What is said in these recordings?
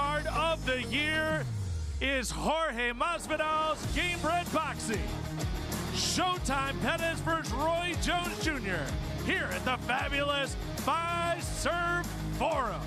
card of the year is Jorge Masvidal's Gamebred Boxing. Showtime Pettis versus Roy Jones Jr. here at the fabulous Fiserv Forum.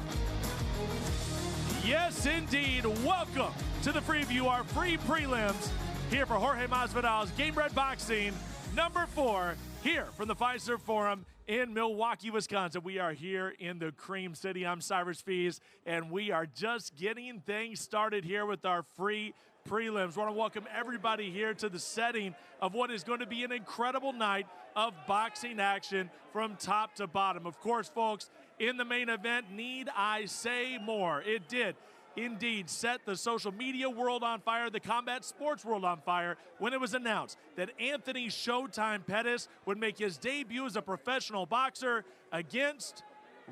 Yes, indeed. Welcome to the Freeview, our free prelims here for Jorge Masvidal's Gamebred Boxing number 4 here from the Fiserv Forum in Milwaukee, Wisconsin. We are here in the Cream City. I'm Cyrus Fees, and we are just getting things started here with our free prelims. I want to welcome everybody here to the setting of what is going to be an incredible night of boxing action from top to bottom. Of course, folks, in the main event, need I say more? It did indeed set the social media world on fire, the combat sports world on fire, when it was announced that Anthony Showtime Pettis would make his debut as a professional boxer against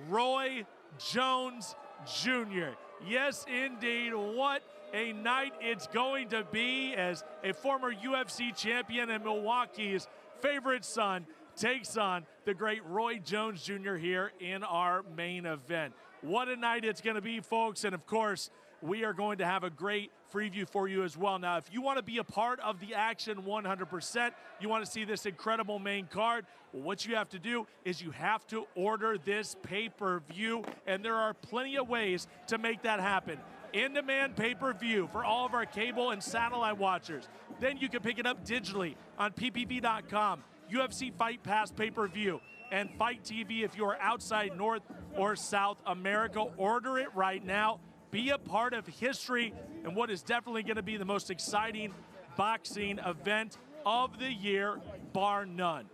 Roy Jones Jr. Yes, indeed. What a night it's going to be as a former UFC champion and Milwaukee's favorite son takes on the great Roy Jones Jr. here in our main event. What a night it's going to be, folks, and of course, we are going to have a great preview for you as well. Now, if you want to be a part of the action 100%, you want to see this incredible main card, well, what you have to do is you have to order this pay-per-view, and there are plenty of ways to make that happen. In-demand pay-per-view for all of our cable and satellite watchers. Then you can pick it up digitally on ppv.com, UFC Fight Pass pay-per-view, and Fight TV if you are outside North or South America. Order it right now. Be a part of history and what is definitely going to be the most exciting boxing event of the year, bar none.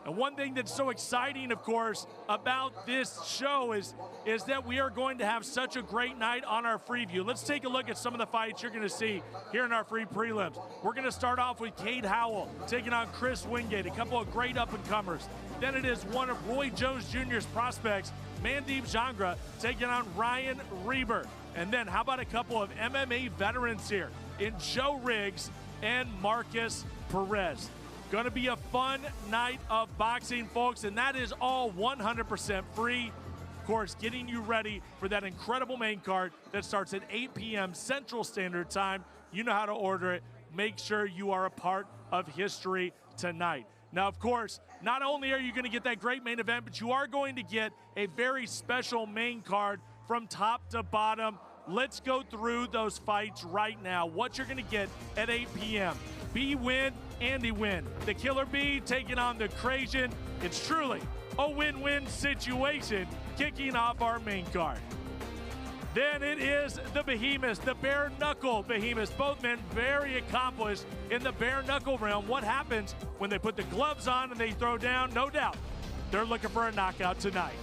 And one thing that's so exciting, of course, about this show is that we are going to have such a great night on our Freeview. Let's take a look at some of the fights you're going to see here in our free prelims. We're going to start off with Howell taking on Chris Wingate, a couple of great up-and-comers. Then it is one of Roy Jones Jr.'s prospects, Jangra, taking on Ryan Reber. And then how about a couple of MMA veterans here in Joe Riggs and Marcus Perez. Going to be a fun night of boxing, folks, and that is all 100% free. Of course, getting you ready for that incredible main card that starts at 8 p.m. Central Standard Time. You know how to order it. Make sure you are a part of history tonight. Now, of course, not only are you going to get that great main event, but you are going to get a very special main card from top to bottom. Let's go through those fights right now. What you're going to get at 8 p.m. B-Win, Andy Win. The Killer Bee taking on the Crazian. It's truly a win-win situation kicking off our main card. Then it is the Behemoth, the bare knuckle Behemoth. Both men very accomplished in the bare knuckle realm. What happens when they put the gloves on and they throw down? No doubt, they're looking for a knockout tonight.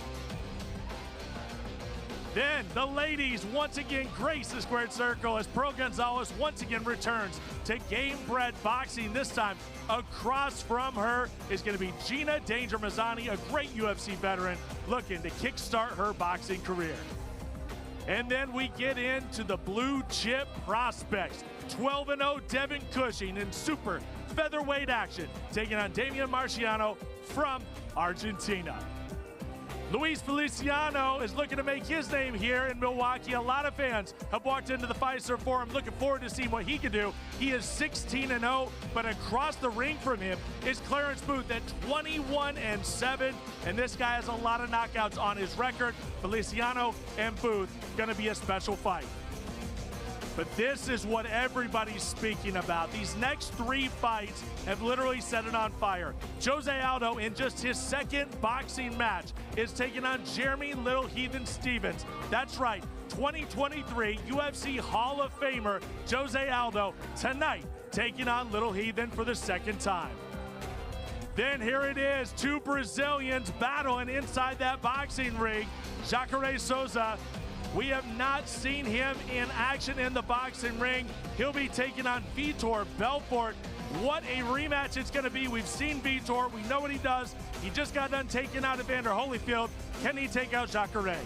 Then the ladies once again grace the squared circle as Pearl Gonzalez once again returns to Gamebred Boxing. This time across from her is going to be Gina Danger Mazzani, a great UFC veteran looking to kickstart her boxing career. And then we get into the blue chip prospects. 12-0 Devin Cushing in super featherweight action, taking on Damian Marciano from Argentina. Luis Feliciano is looking to make his name here in Milwaukee. A lot of fans have walked into the Fiserv Forum looking forward to seeing what he can do. He is 16-0, but across the ring from him is Clarence Booth at 21-7, and this guy has a lot of knockouts on his record. Feliciano and Booth going to be a special fight. But this is what everybody's speaking about. These next 3 fights have literally set it on fire. Jose Aldo, in just his second boxing match, is taking on Jeremy Little Heathen Stevens. That's right, 2023 UFC Hall of Famer Jose Aldo tonight taking on Little Heathen for the second time. Then here it is, 2 Brazilians battling inside that boxing ring. Jacare Souza, we have not seen him in action in the boxing ring. He'll be taking on Vitor Belfort. What a rematch it's going to be. We've seen Vitor. We know what he does. He just got done taking out Evander Holyfield. Can he take out Jacare?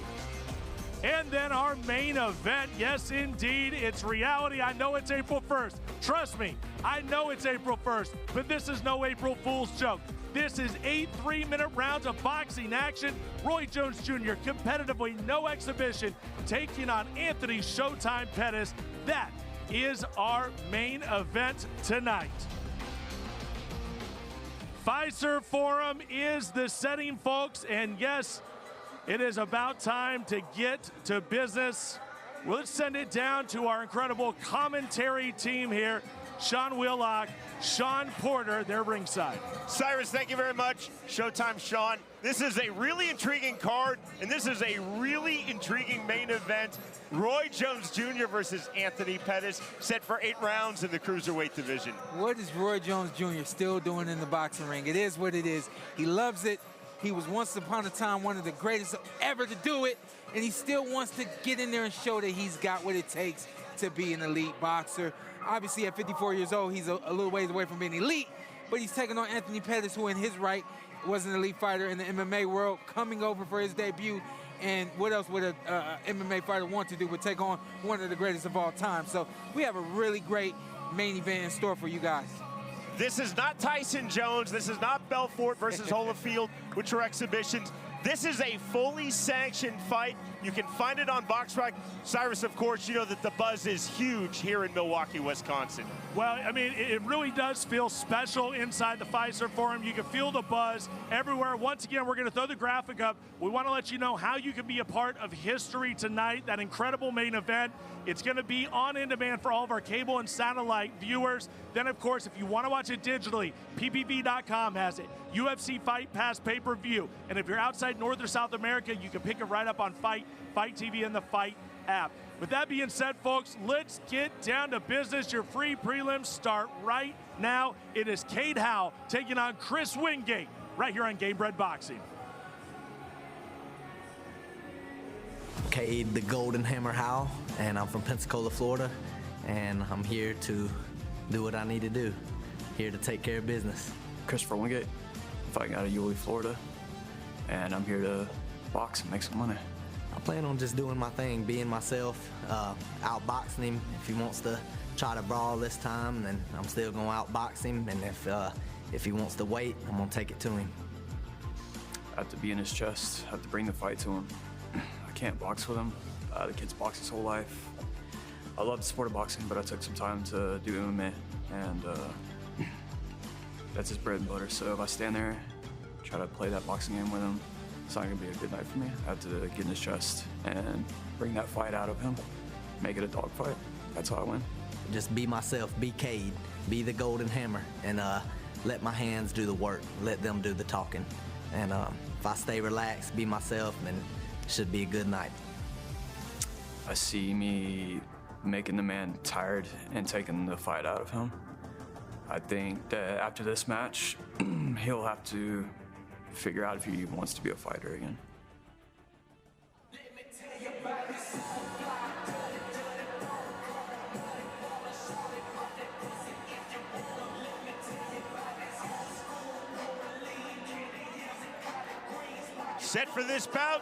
And then our main event. Yes, indeed, it's reality. I know it's April 1st. Trust me, I know it's April 1st, but this is no April Fool's joke. This is 8 3-minute rounds of boxing action. Roy Jones Jr. competitively, no exhibition, taking on Anthony Showtime Pettis. That is our main event tonight. Fiserv Forum is the setting, folks, and yes, it is about time to get to business. Well, let's send it down to our incredible commentary team here. Sean Wheelock, Sean Porter, they're ringside. Cyrus, thank you very much. Showtime, Sean. This is a really intriguing card, and this is a really intriguing main event. Roy Jones Jr. versus Anthony Pettis, set for 8 rounds in the cruiserweight division. What is Roy Jones Jr. still doing in the boxing ring? It is what it is. He loves it. He was once upon a time one of the greatest ever to do it, and he still wants to get in there and show that he's got what it takes to be an elite boxer. Obviously, at 54 years old, he's a little ways away from being elite, but he's taking on Anthony Pettis, who in his right was an elite fighter in the MMA world, coming over for his debut. And what else would a MMA fighter want to do but take on one of the greatest of all time? So we have a really great main event in store for you guys. This is not Tyson Jones. This is not Belfort versus Holyfield, which are exhibitions. This is a fully sanctioned fight. You can find it on BoxRec. Cyrus, of course, you know that the buzz is huge here in Milwaukee, Wisconsin. Well, I mean, it really does feel special inside the Fiserv Forum. You can feel the buzz everywhere. Once again, we're going to throw the graphic up. We want to let you know how you can be a part of history tonight, that incredible main event. It's going to be on demand for all of our cable and satellite viewers. Then, of course, if you want to watch it digitally, ppv.com has it. UFC Fight Pass pay-per-view. And if you're outside North or South America, you can pick it right up on Fight TV, and the Fight app. With that being said, folks, let's get down to business. Your free prelims start right now. It is Cade Howell taking on Chris Wingate right here on Gamebred Boxing. Cade the Golden Hammer Howell, and I'm from Pensacola, Florida, and I'm here to do what I need to do. Here to take care of business. Christopher Wingate, fighting out of Yulee, Florida, and I'm here to box and make some money. I plan on just doing my thing, being myself, outboxing him. If he wants to try to brawl this time, then I'm still going to outbox him, and if he wants to wait, I'm going to take it to him. I have to be in his chest, I have to bring the fight to him. I can't box with him. The kid's boxed his whole life. I love the sport of boxing, but I took some time to do MMA, and that's his bread and butter. So if I stand there, try to play that boxing game with him, it's not gonna be a good night for me. I have to get in his chest and bring that fight out of him, make it a dog fight. That's how I win. Just be myself, be Cade, be the Golden Hammer, and let my hands do the work, let them do the talking. And if I stay relaxed, be myself, then it should be a good night. I see me making the man tired and taking the fight out of him. I think that after this match, he'll have to figure out if he wants to be a fighter again. Set for this bout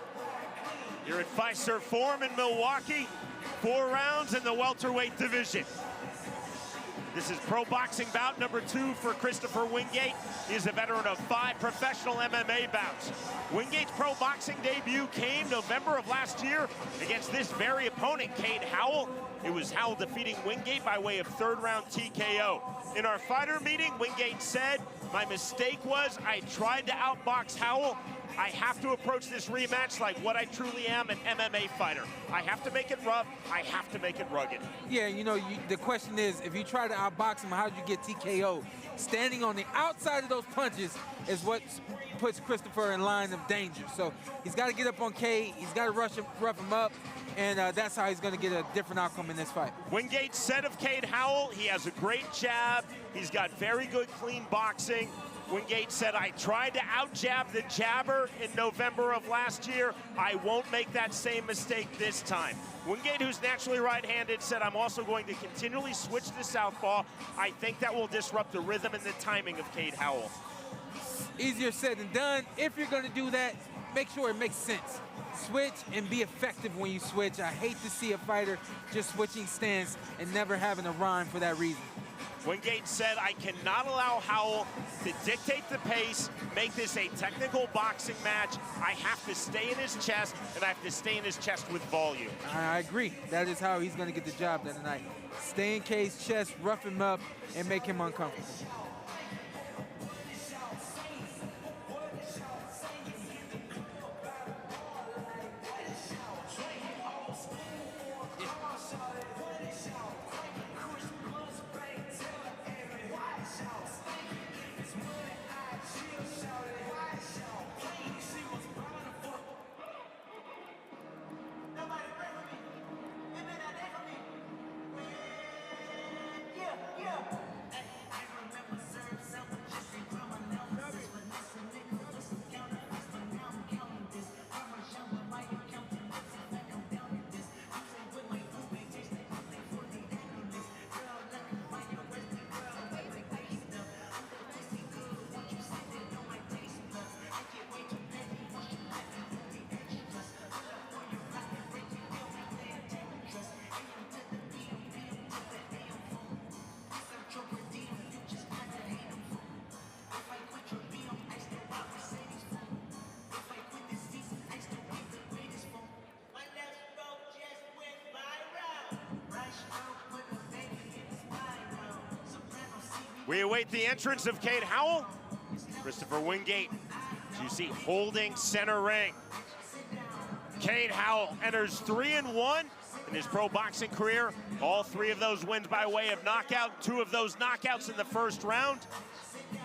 here at Fiserv Forum in Milwaukee. 4 rounds in the welterweight division. This is pro boxing bout number 2 for Christopher Wingate. He is a veteran of 5 professional MMA bouts. Wingate's pro boxing debut came November of last year against this very opponent, Cade Howell. It was Howell defeating Wingate by way of 3rd round TKO. In our fighter meeting, Wingate said, "My mistake was I tried to outbox Howell. I have to approach this rematch like what I truly am, an MMA fighter. I have to make it rough. I have to make it rugged." Yeah, you know, the question is, if you try to outbox him, how did you get TKO? Standing on the outside of those punches is what puts Christopher in line of danger. So he's got to get up on Cade. He's got to rough him up, and that's how he's going to get a different outcome in this fight. Wingate said of Cade Howell, he has a great jab. He's got very good, clean boxing. Wingate said, "I tried to out-jab the jabber in November of last year. I won't make that same mistake this time." Wingate, who's naturally right-handed, said, "I'm also going to continually switch to southpaw. I think that will disrupt the rhythm and the timing of Cade Howell." Easier said than done. If you're going to do that, make sure it makes sense. Switch and be effective when you switch. I hate to see a fighter just switching stance and never having a rhyme for that reason. Wingate said, I cannot allow Howell to dictate the pace, make this a technical boxing match. I have to stay in his chest, and I have to stay in his chest with volume. I agree. That is how he's going to get the job done tonight. Stay in K's chest, rough him up, and make him uncomfortable. We await the entrance of Cade Howell. Christopher Wingate, as you see, holding center ring. Cade Howell enters 3-1 in his pro boxing career. All 3 of those wins by way of knockout. 2 of those knockouts in the first round.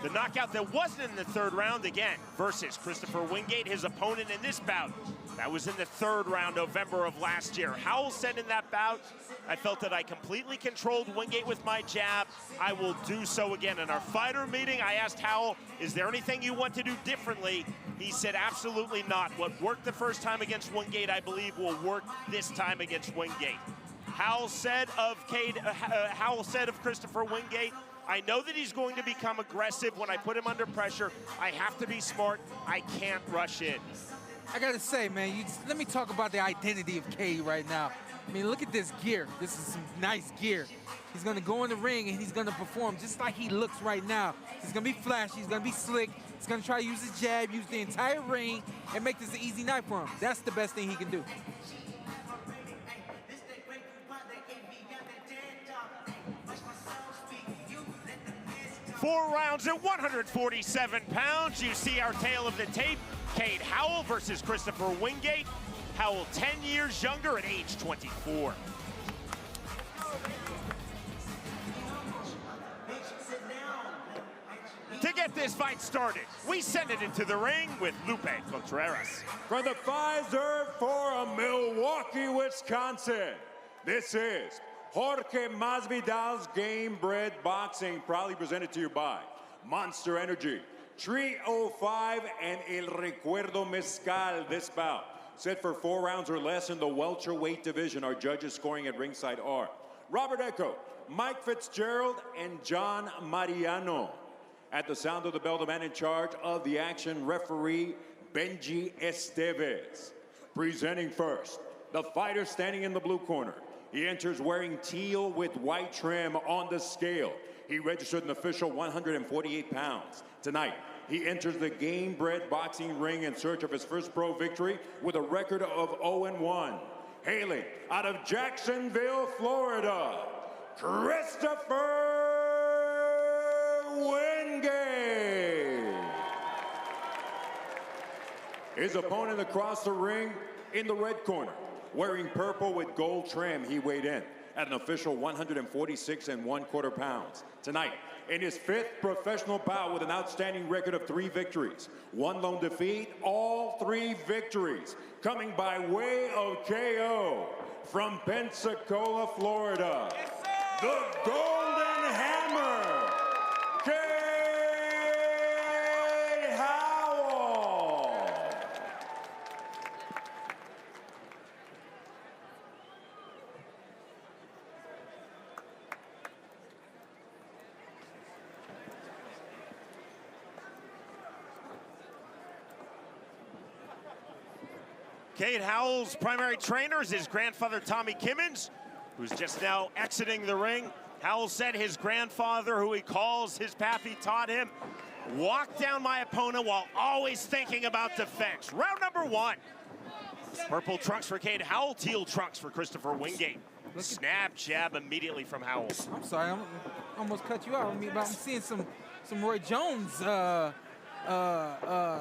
The knockout that wasn't in the third round, again, versus Christopher Wingate, his opponent in this bout. That was in the third round, November of last year. Howell said in that bout, I felt that I completely controlled Wingate with my jab. I will do so again. In our fighter meeting, I asked Howell, is there anything you want to do differently? He said, absolutely not. What worked the first time against Wingate, I believe, will work this time against Wingate. Howell said of Christopher Wingate, I know that he's going to become aggressive when I put him under pressure. I have to be smart. I can't rush in. I gotta say, man, let me talk about the identity of Cade right now. I mean, look at this gear. This is some nice gear. He's gonna go in the ring and he's gonna perform just like he looks right now. He's gonna be flashy, he's gonna be slick. He's gonna try to use his jab, use the entire ring, and make this an easy night for him. That's the best thing he can do. Four rounds at 147 pounds. You see our tale of the tape. Cade Howell versus Christopher Wingate. Howell 10 years younger at age 24. To get this fight started, we send it into the ring with Lupe Contreras. From the Pfizer Forum, Milwaukee, Wisconsin, this is Jorge Masvidal's Gamebred Boxing, proudly presented to you by Monster Energy, Tree 05, and El Recuerdo Mezcal. This bout set for 4 rounds or less in the welterweight division. Our judges scoring at ringside are Robert Echo, Mike Fitzgerald, and John Mariano. At the sound of the bell, the man in charge of the action, referee Benji Estevez. Presenting first, the fighter standing in the blue corner. He enters wearing teal with white trim on the scale. He registered an official 148 pounds. Tonight, he enters the Gamebred boxing ring in search of his first pro victory with a record of 0-1. Hailing out of Jacksonville, Florida, Christopher Wingate. His opponent across the ring in the red corner, wearing purple with gold trim, he weighed in at an official 146 1/4 pounds. Tonight, in his 5th professional bout with an outstanding record of 3 victories, 1 lone defeat, all 3 victories coming by way of KO from Pensacola, Florida, the Golden Hammer, Cade Howell. Cade Howell's primary trainer is his grandfather, Tommy Kimmons, who's just now exiting the ring. Howell said his grandfather, who he calls his pappy, taught him, walk down my opponent while always thinking about defense. Round number 1. Purple trunks for Cade Howell, teal trunks for Christopher Wingate. Snap jab immediately from Howell. I'm sorry, I almost cut you out. I'm seeing some Roy Jones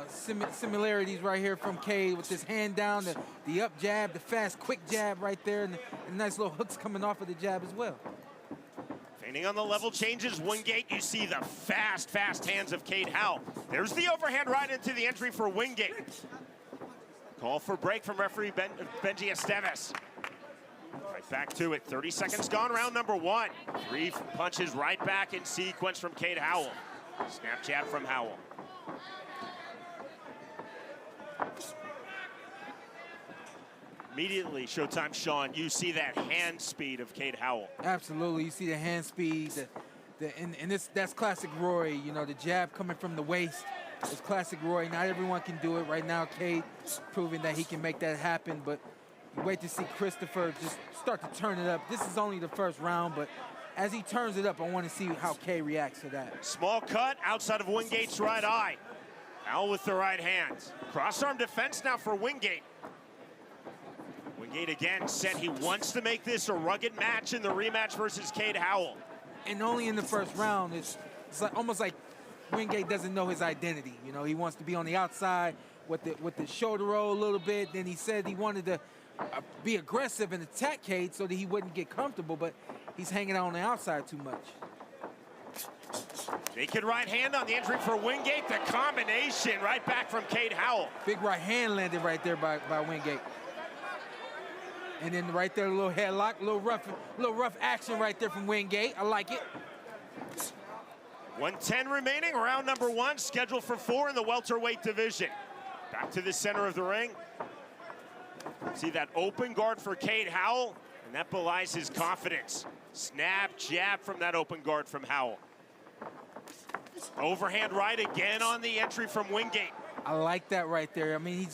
similarities right here from Cade with his hand down, the up jab, the fast, quick jab right there, and the nice little hooks coming off of the jab as well. Feinting on the level changes, Wingate, you see the fast hands of Cade Howell. There's the overhand right into the entry for Wingate. Call for break from referee Benji Esteves. Right back to it, 30 seconds gone, round number 1. 3 punches right back in sequence from Cade Howell. Snap jab from Howell. Immediately, Showtime Sean, you see that hand speed of Cade Howell. Absolutely, you see the hand speed, that's classic Roy. You know, the jab coming from the waist is classic Roy. Not everyone can do it right now. Cade proving that he can make that happen, but you wait to see Christopher just start to turn it up. This is only the first round, but as he turns it up, I want to see how Cade reacts to that. Small cut outside of Wingate's right eye. Howell with the right hand. Cross-arm defense now for Wingate. Wingate again said he wants to make this a rugged match in the rematch versus Cade Howell. And only in the first round, it's like, almost like Wingate doesn't know his identity. You know, he wants to be on the outside with the shoulder roll a little bit. Then he said he wanted to be aggressive and attack Cade so that he wouldn't get comfortable, but he's hanging out on the outside too much. Naked right hand on the entry for Wingate. The combination right back from Cade Howell. Big right hand landed right there by Wingate. And then right there, a little headlock, a little rough action right there from Wingate. I like it. 1:10 remaining, round number 1, scheduled for 4 in the welterweight division. Back to the center of the ring. See that open guard for Cade Howell, and that belies his confidence. Snap jab from that open guard from Howell. Overhand right again on the entry from Wingate. I like that right there. I mean,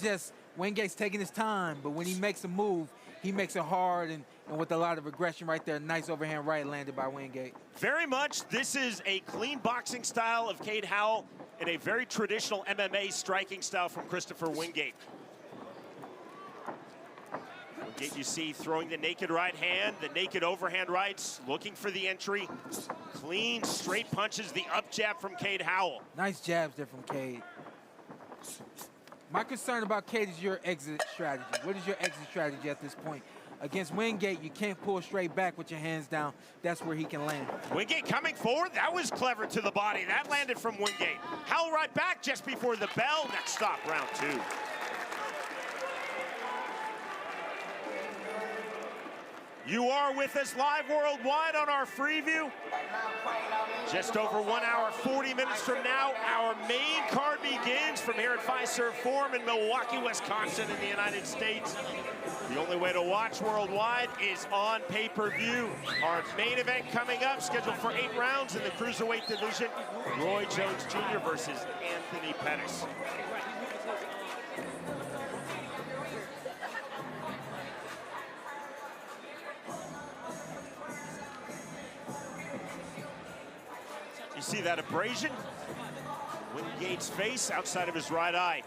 Wingate's taking his time, but when he makes a move, he makes it hard and with a lot of aggression right there. Nice overhand right landed by Wingate. Very much, this is a clean boxing style of Cade Howell and a very traditional MMA striking style from Christopher Wingate. Wingate, you see, throwing the naked right hand, the naked overhand rights, looking for the entry. Clean, straight punches, the up jab from Cade Howell. Nice jabs there from Cade. My concern about Cade is your exit strategy. What is your exit strategy at this point? Against Wingate, you can't pull straight back with your hands down. That's where he can land. Wingate coming forward. That was clever to the body. That landed from Wingate. Howell right back just before the bell. Next stop, round 2. You are with us live worldwide on our Freeview. Just over 1 hour, 40 minutes from now, our main card begins from here at Fiserv Forum in Milwaukee, Wisconsin in the United States. The only way to watch worldwide is on pay-per-view. Our main event coming up, scheduled for 8 rounds in the cruiserweight division. Roy Jones Jr. versus Anthony Pettis. You see that abrasion? Wingate's face outside of his right eye.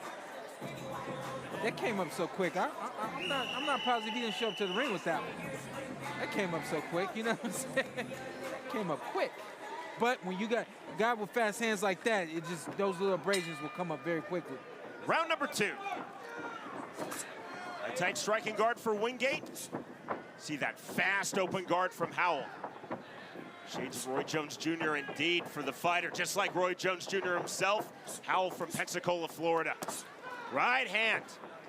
That came up so quick. I'm not positive he didn't show up to the ring with that one. That came up so quick, you know what I'm saying? Came up quick. But when you got a guy with fast hands like that, it just, those little abrasions will come up very quickly. Round number 2. A tight striking guard for Wingate. See that fast open guard from Howell. Shades of Roy Jones Jr. indeed for the fighter, just like Roy Jones Jr. himself. Howell from Pensacola, Florida. Right hand.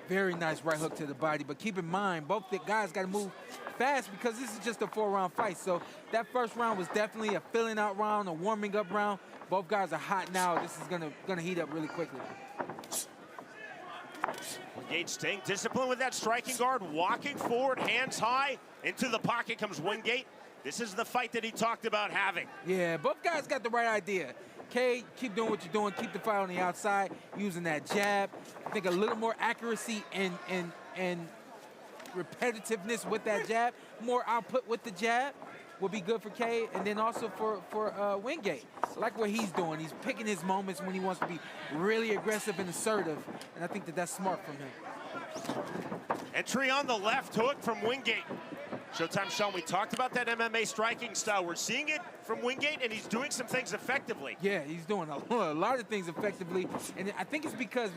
Very nice right hook to the body, but keep in mind, both the guys got to move fast because this is just a 4-round fight. So that first round was definitely a filling out round, a warming up round. Both guys are hot now. This is gonna heat up really quickly. Wingate staying disciplined with that striking guard, walking forward, hands high. Into the pocket comes Wingate. This is the fight that he talked about having. Yeah, both guys got the right idea. Cade, keep doing what you're doing. Keep the fight on the outside, using that jab. I think a little more accuracy and repetitiveness with that jab. More output with the jab. will be good for Cade, and then also for Wingate. I like what he's doing. He's picking his moments when he wants to be really aggressive and assertive, and I think that that's smart from him. Entry on the left hook from Wingate. Showtime, Sean, we talked about that MMA striking style. We're seeing it from Wingate, and he's doing some things effectively. Yeah, he's doing a lot of things effectively, and I think it's because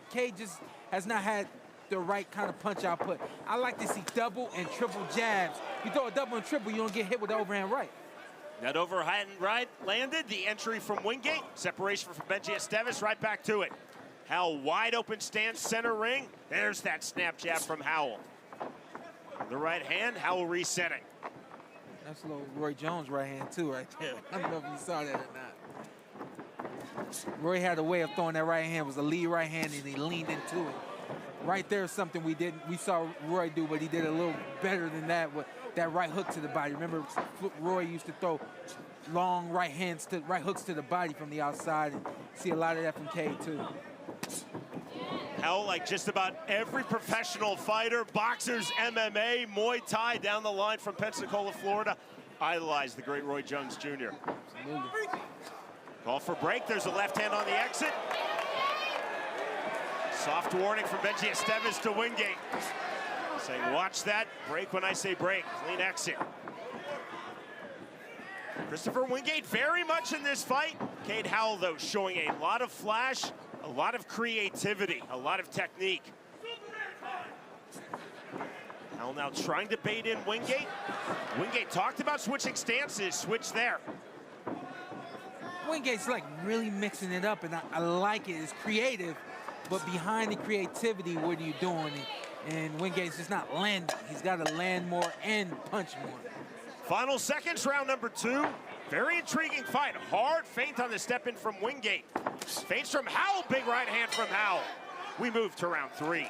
Cade just has not had the right kind of punch output. I like to see double and triple jabs. You throw a double and triple, you don't get hit with the overhand right. That overhand right landed. The entry from Wingate. Separation from Benji Esteves. Right back to it. Howell wide open stance, center ring. There's that snap jab from Howell. The right hand, Howell resetting. That's a little Roy Jones right hand too right there. I don't know if you saw that or not. Roy had a way of throwing that right hand. It was a lead right hand and he leaned into it. Right there is something we saw Roy do, but he did a little better than that with that right hook to the body. Remember, Roy used to throw long right hooks to the body from the outside, and see a lot of that from Cade too. Hell, like just about every professional fighter, boxers, MMA, Muay Thai down the line from Pensacola, Florida, idolize the great Roy Jones Jr. Absolutely. Call for break. There's a left hand on the exit. Soft warning from Benji Esteves to Wingate. Saying, watch that. Break when I say break. Clean exit. Christopher Wingate very much in this fight. Cade Howell, though, showing a lot of flash, a lot of creativity, a lot of technique. Howell now trying to bait in Wingate. Wingate talked about switching stances. Switch there. Wingate's like really mixing it up, and I like it. It's creative, but behind the creativity, what are you doing? And Wingate's just not landing. He's got to land more and punch more. Final seconds, round number 2. Very intriguing fight. Hard feint on the step in from Wingate. Feints from Howell, big right hand from Howell. We move to round 3.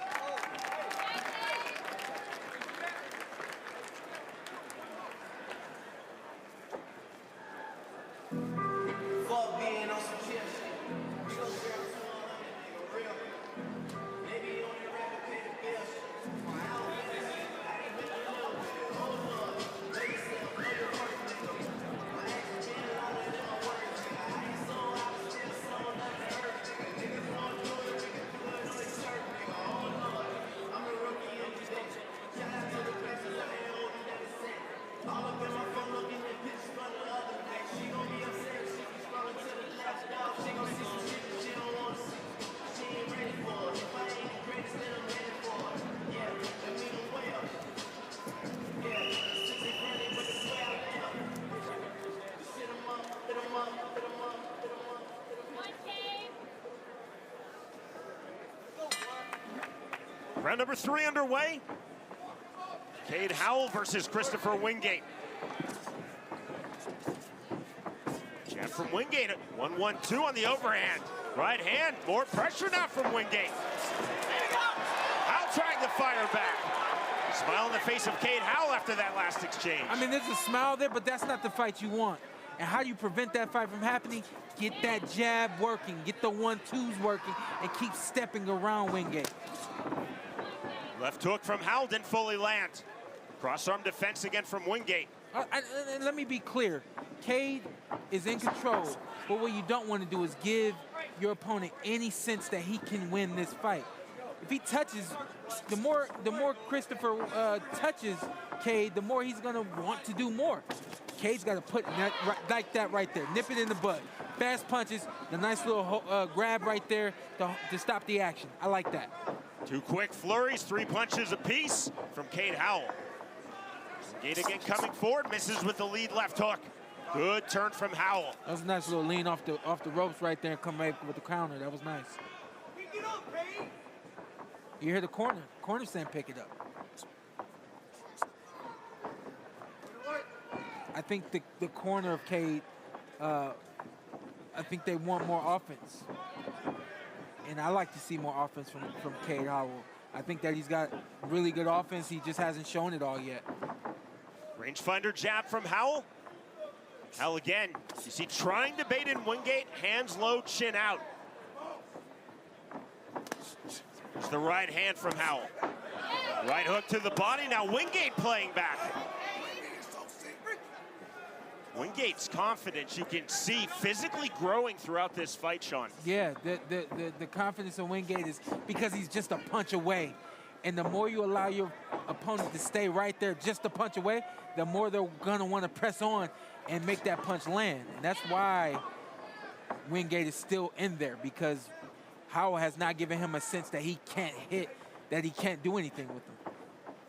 Round number 3 underway. Cade Howell versus Christopher Wingate. Jab from Wingate. 1-1-2 on the overhand. Right hand. More pressure now from Wingate. Howell trying to fire back. Smile on the face of Cade Howell after that last exchange. I mean, there's a smile there, but that's not the fight you want. And how do you prevent that fight from happening? Get that jab working. Get the 1-2s working and keep stepping around Wingate. Left hook from Howell didn't fully land. Cross-arm defense again from Wingate. Let me be clear. Cade is in control, but what you don't want to do is give your opponent any sense that he can win this fight. If he touches, the more Christopher touches Cade, the more he's going to want to do more. Cade's got to put that, like that right there. Nip it in the bud. Fast punches, the nice little grab right there to stop the action. I like that. 2 quick flurries, 3 punches apiece from Cade Howell. Wingate again coming forward, misses with the lead left hook. Good turn from Howell. That was a nice little lean off the ropes right there and come right with the counter. That was nice. You hear the corner. Corner saying pick it up. I think the corner of Cade, I think they want more offense. And I like to see more offense from Cade Howell. I think that he's got really good offense. He just hasn't shown it all yet. Rangefinder jab from Howell. Howell again. You see trying to bait in Wingate. Hands low, chin out. There's the right hand from Howell. Right hook to the body. Now Wingate playing back. Wingate's confidence, you can see physically growing throughout this fight, Sean. Yeah, the confidence of Wingate is because he's just a punch away. And the more you allow your opponent to stay right there just a punch away, the more they're going to want to press on and make that punch land. And that's why Wingate is still in there, because Howell has not given him a sense that he can't hit, that he can't do anything with him.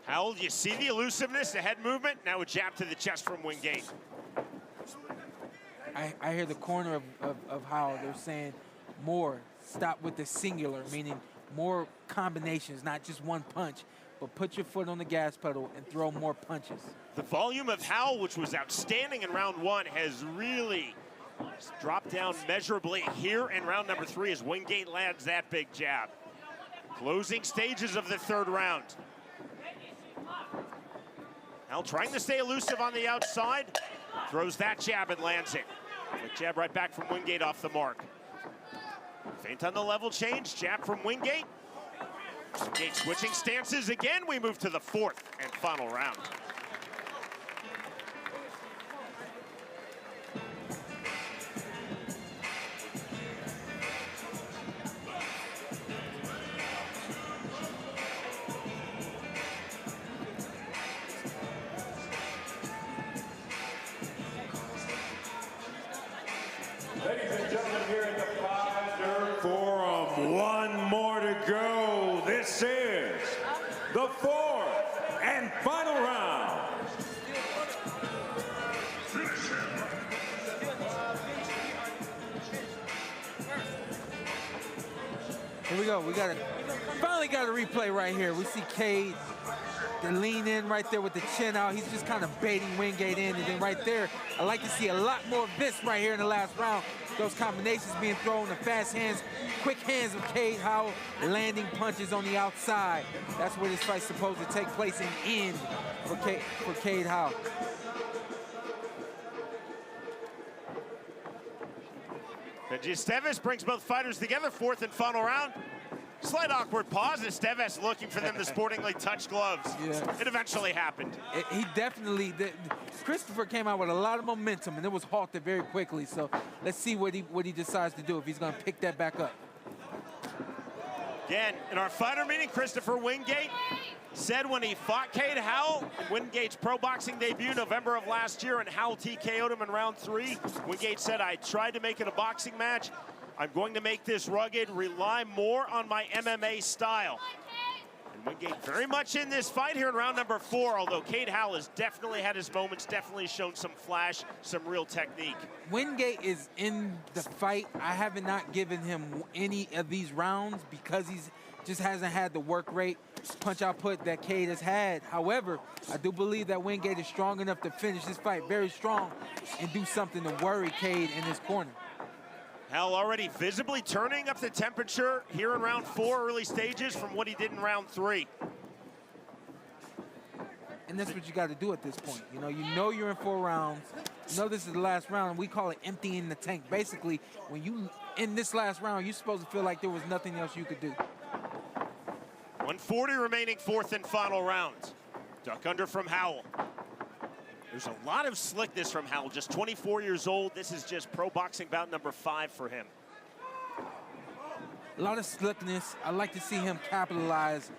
Howell, you see the elusiveness, the head movement? Now a jab to the chest from Wingate. I hear the corner of Howell, they're saying more, stop with the singular, meaning more combinations, not just one punch, but put your foot on the gas pedal and throw more punches. The volume of Howell, which was outstanding in round one, has really dropped down measurably here in round number 3 as Wingate lands that big jab. Closing stages of the third round. Howell trying to stay elusive on the outside, throws that jab and lands it. Quick jab right back from Wingate off the mark. Feint on the level change, jab from Wingate. Wingate switching stances again. We move to the 4th and final round. Ladies and gentlemen, here at the Fighter Forum, one more to go. This is the 4th and final round. Here we go. We finally got a replay right here. We see Cade, the lean in right there with the chin out. He's just kind of baiting Wingate in. And then right there, I like to see a lot more of this right here in the last round. Those combinations being thrown, the fast hands, quick hands of Cade Howell, landing punches on the outside. That's where this fight's supposed to take place and end for Cade Howell. Esteves brings both fighters together, 4th and final round. Slight awkward pause as Esteves looking for them to sportingly touch gloves. Yeah. It eventually happened. He definitely, Christopher came out with a lot of momentum and it was halted very quickly. So let's see what he decides to do, if he's gonna pick that back up. Again, in our fighter meeting, Christopher Wingate said when he fought Cade Howell in Wingate's pro boxing debut November of last year, and Howell TKO'd him in round 3, Wingate said, I tried to make it a boxing match. I'm going to make this rugged, rely more on my MMA style. And Wingate very much in this fight here in round number 4, although Cade Howell has definitely had his moments, definitely shown some flash, some real technique. Wingate is in the fight. I have not given him any of these rounds because he's just hasn't had the work rate, punch output that Cade has had. However, I do believe that Wingate is strong enough to finish this fight very strong and do something to worry Cade in his corner. Howell already visibly turning up the temperature here in round 4, early stages, from what he did in round 3. And that's what you got to do at this point. You know you're in 4 rounds. You know this is the last round, and we call it emptying the tank. Basically, when you in this last round, you're supposed to feel like there was nothing else you could do. 140 remaining, 4th and final round. Duck under from Howell. There's a lot of slickness from Howell, just 24 years old. This is just pro boxing bout number 5 for him. A lot of slickness. I like to see him capitalize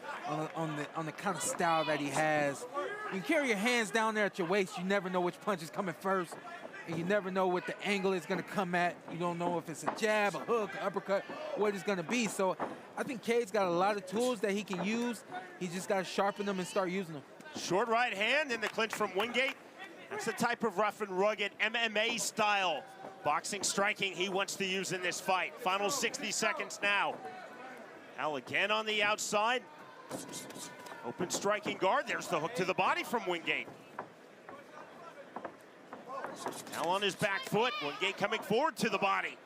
on the kind of style that he has. You carry your hands down there at your waist. You never know which punch is coming first, and you never know what the angle is going to come at. You don't know if it's a jab, a hook, an uppercut, what it's going to be. So I think Cade's got a lot of tools that he can use. He just got to sharpen them and start using them. Short right hand in the clinch from Wingate. That's the type of rough and rugged MMA style boxing striking he wants to use in this fight. Final 60 seconds now. Howell again on the outside. Open striking guard. There's the hook to the body from Wingate. Now on his back foot. Wingate coming forward to the body.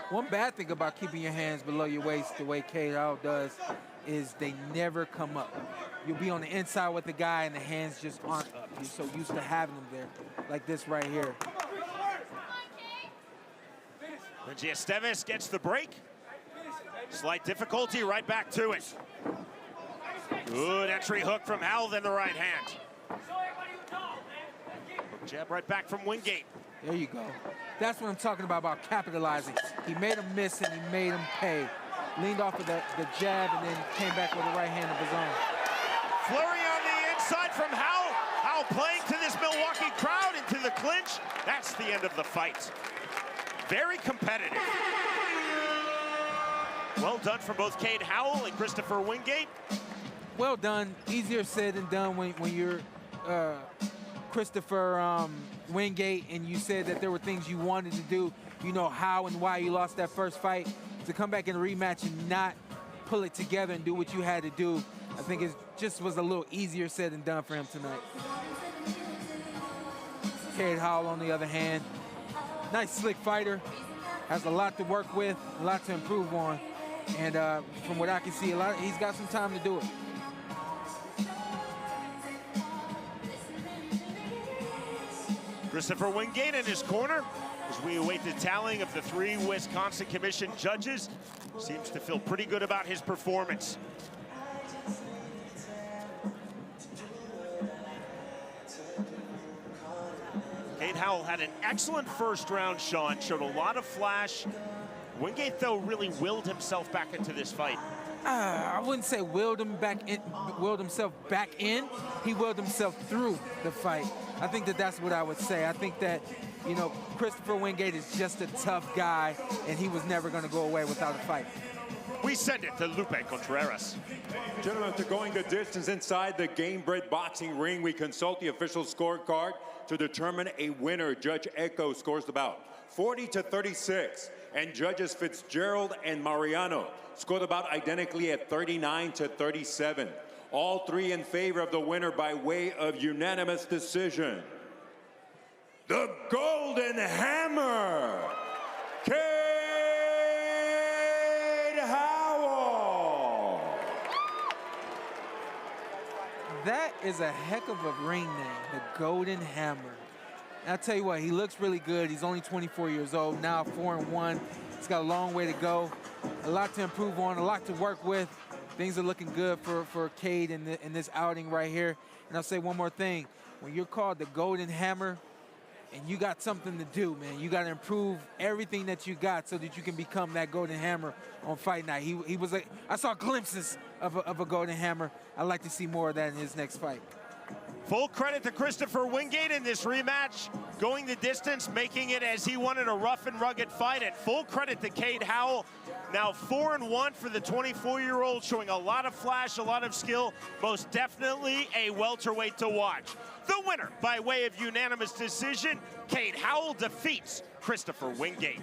One bad thing about keeping your hands below your waist the way Cade Howell does is they never come up. You'll be on the inside with the guy and the hands just aren't up. You're so used to having them there, like this right here. Esteves gets the break. Slight difficulty, right back to it. Good entry hook from Howell, then the right hand. Jab right back from Wingate. There you go. That's what I'm talking about capitalizing. He made him miss and he made him pay. Leaned off of the jab and then came back with a right hand of his own. Flurry on the inside from Howell. Howell playing to this Milwaukee crowd into the clinch. That's the end of the fight. Very competitive. Well done from both Cade Howell and Christopher Wingate. Well done. Easier said than done when you're Christopher Wingate and you said that there were things you wanted to do. You know how and why you lost that first fight. To come back in a rematch and not pull it together and do what you had to do, I think it just was a little easier said than done for him tonight. Cade Howell, on the other hand, nice slick fighter, has a lot to work with, a lot to improve on, and from what I can see, he's got some time to do it. Christopher Wingate in his corner as we await the tallying of the 3 Wisconsin Commission judges. Seems to feel pretty good about his performance. Cade Howell had an excellent first round, Sean. Showed a lot of flash. Wingate, though, really willed himself back into this fight. I wouldn't say willed himself back in. He willed himself through the fight. I think that's what I would say. I think that, you know, Christopher Wingate is just a tough guy, and he was never going to go away without a fight. We send it to Lupe Contreras. Gentlemen, after going the distance inside the Gamebred boxing ring, we consult the official scorecard to determine a winner. Judge Echo scores the bout 40-36, and judges Fitzgerald and Mariano scored the bout identically at 39-37. All 3 in favor of the winner by way of unanimous decision. The Golden Hammer, Cade Howell. That is a heck of a ring name, the Golden Hammer. And I'll tell you what, he looks really good. He's only 24 years old, now 4-1. He's got a long way to go, a lot to improve on, a lot to work with. Things are looking good for Cade in this outing right here. And I'll say one more thing. When you're called the Golden Hammer and you got something to do, man, you got to improve everything that you got so that you can become that Golden Hammer on fight night. He was like, I saw glimpses of a Golden Hammer. I'd like to see more of that in his next fight. Full credit to Christopher Wingate in this rematch, going the distance, making it as he wanted, a rough and rugged fight. And full credit to Cade Howell, now 4-1 for the 24-year-old, showing a lot of flash, a lot of skill, most definitely a welterweight to watch. The winner, by way of unanimous decision, Cade Howell defeats Christopher Wingate.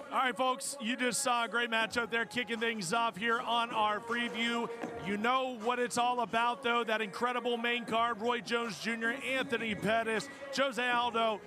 All right, folks, you just saw a great match out there, kicking things off here on our preview. You know what it's all about, though, that incredible main card. Roy Jones Jr., Anthony Pettis, Jose Aldo,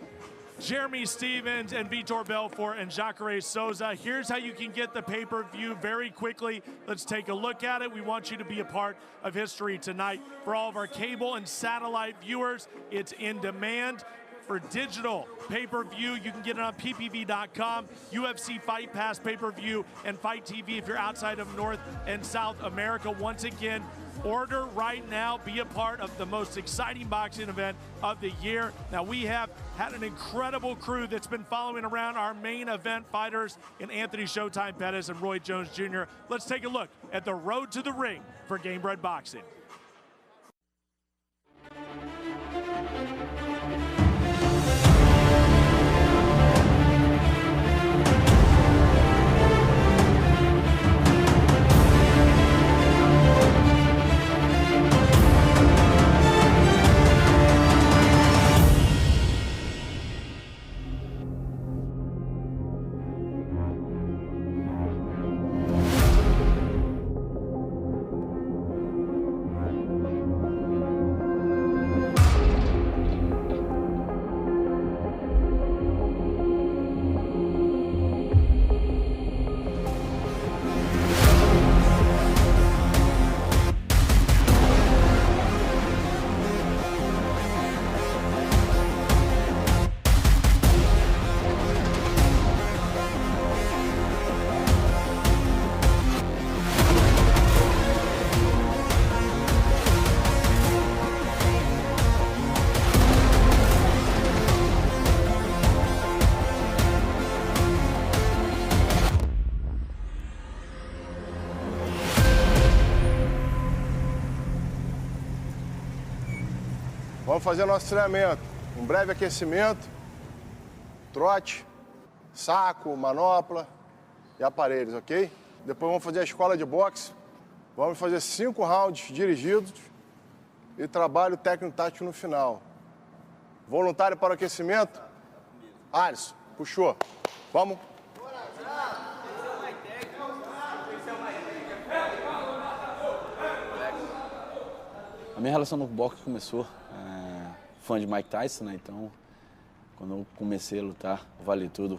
Jeremy Stevens, and Vitor Belfort, and Jacare Souza. Here's how you can get the pay-per-view very quickly. Let's take a look at it. We want you to be a part of history tonight. For all of our cable and satellite viewers, it's in demand. For digital pay-per-view, you can get it on ppv.com, UFC Fight Pass pay-per-view, and Fight TV if you're outside of North and South America. Once again, order right now. Be a part of the most exciting boxing event of the year. Now, we have had an incredible crew that's been following around our main event fighters in Anthony Showtime Pettis and Roy Jones Jr. Let's take a look at the road to the ring for Gamebred Boxing. Vamos fazer nosso treinamento. Um breve aquecimento, trote, saco, manopla e aparelhos, ok? Depois vamos fazer a escola de boxe. Vamos fazer 5 rounds dirigidos e trabalho técnico-tático no final. Voluntário para o aquecimento? Alisson, puxou. Vamos. A minha relação no boxe começou fã de Mike Tyson, né? Então, quando eu comecei a lutar, vale tudo,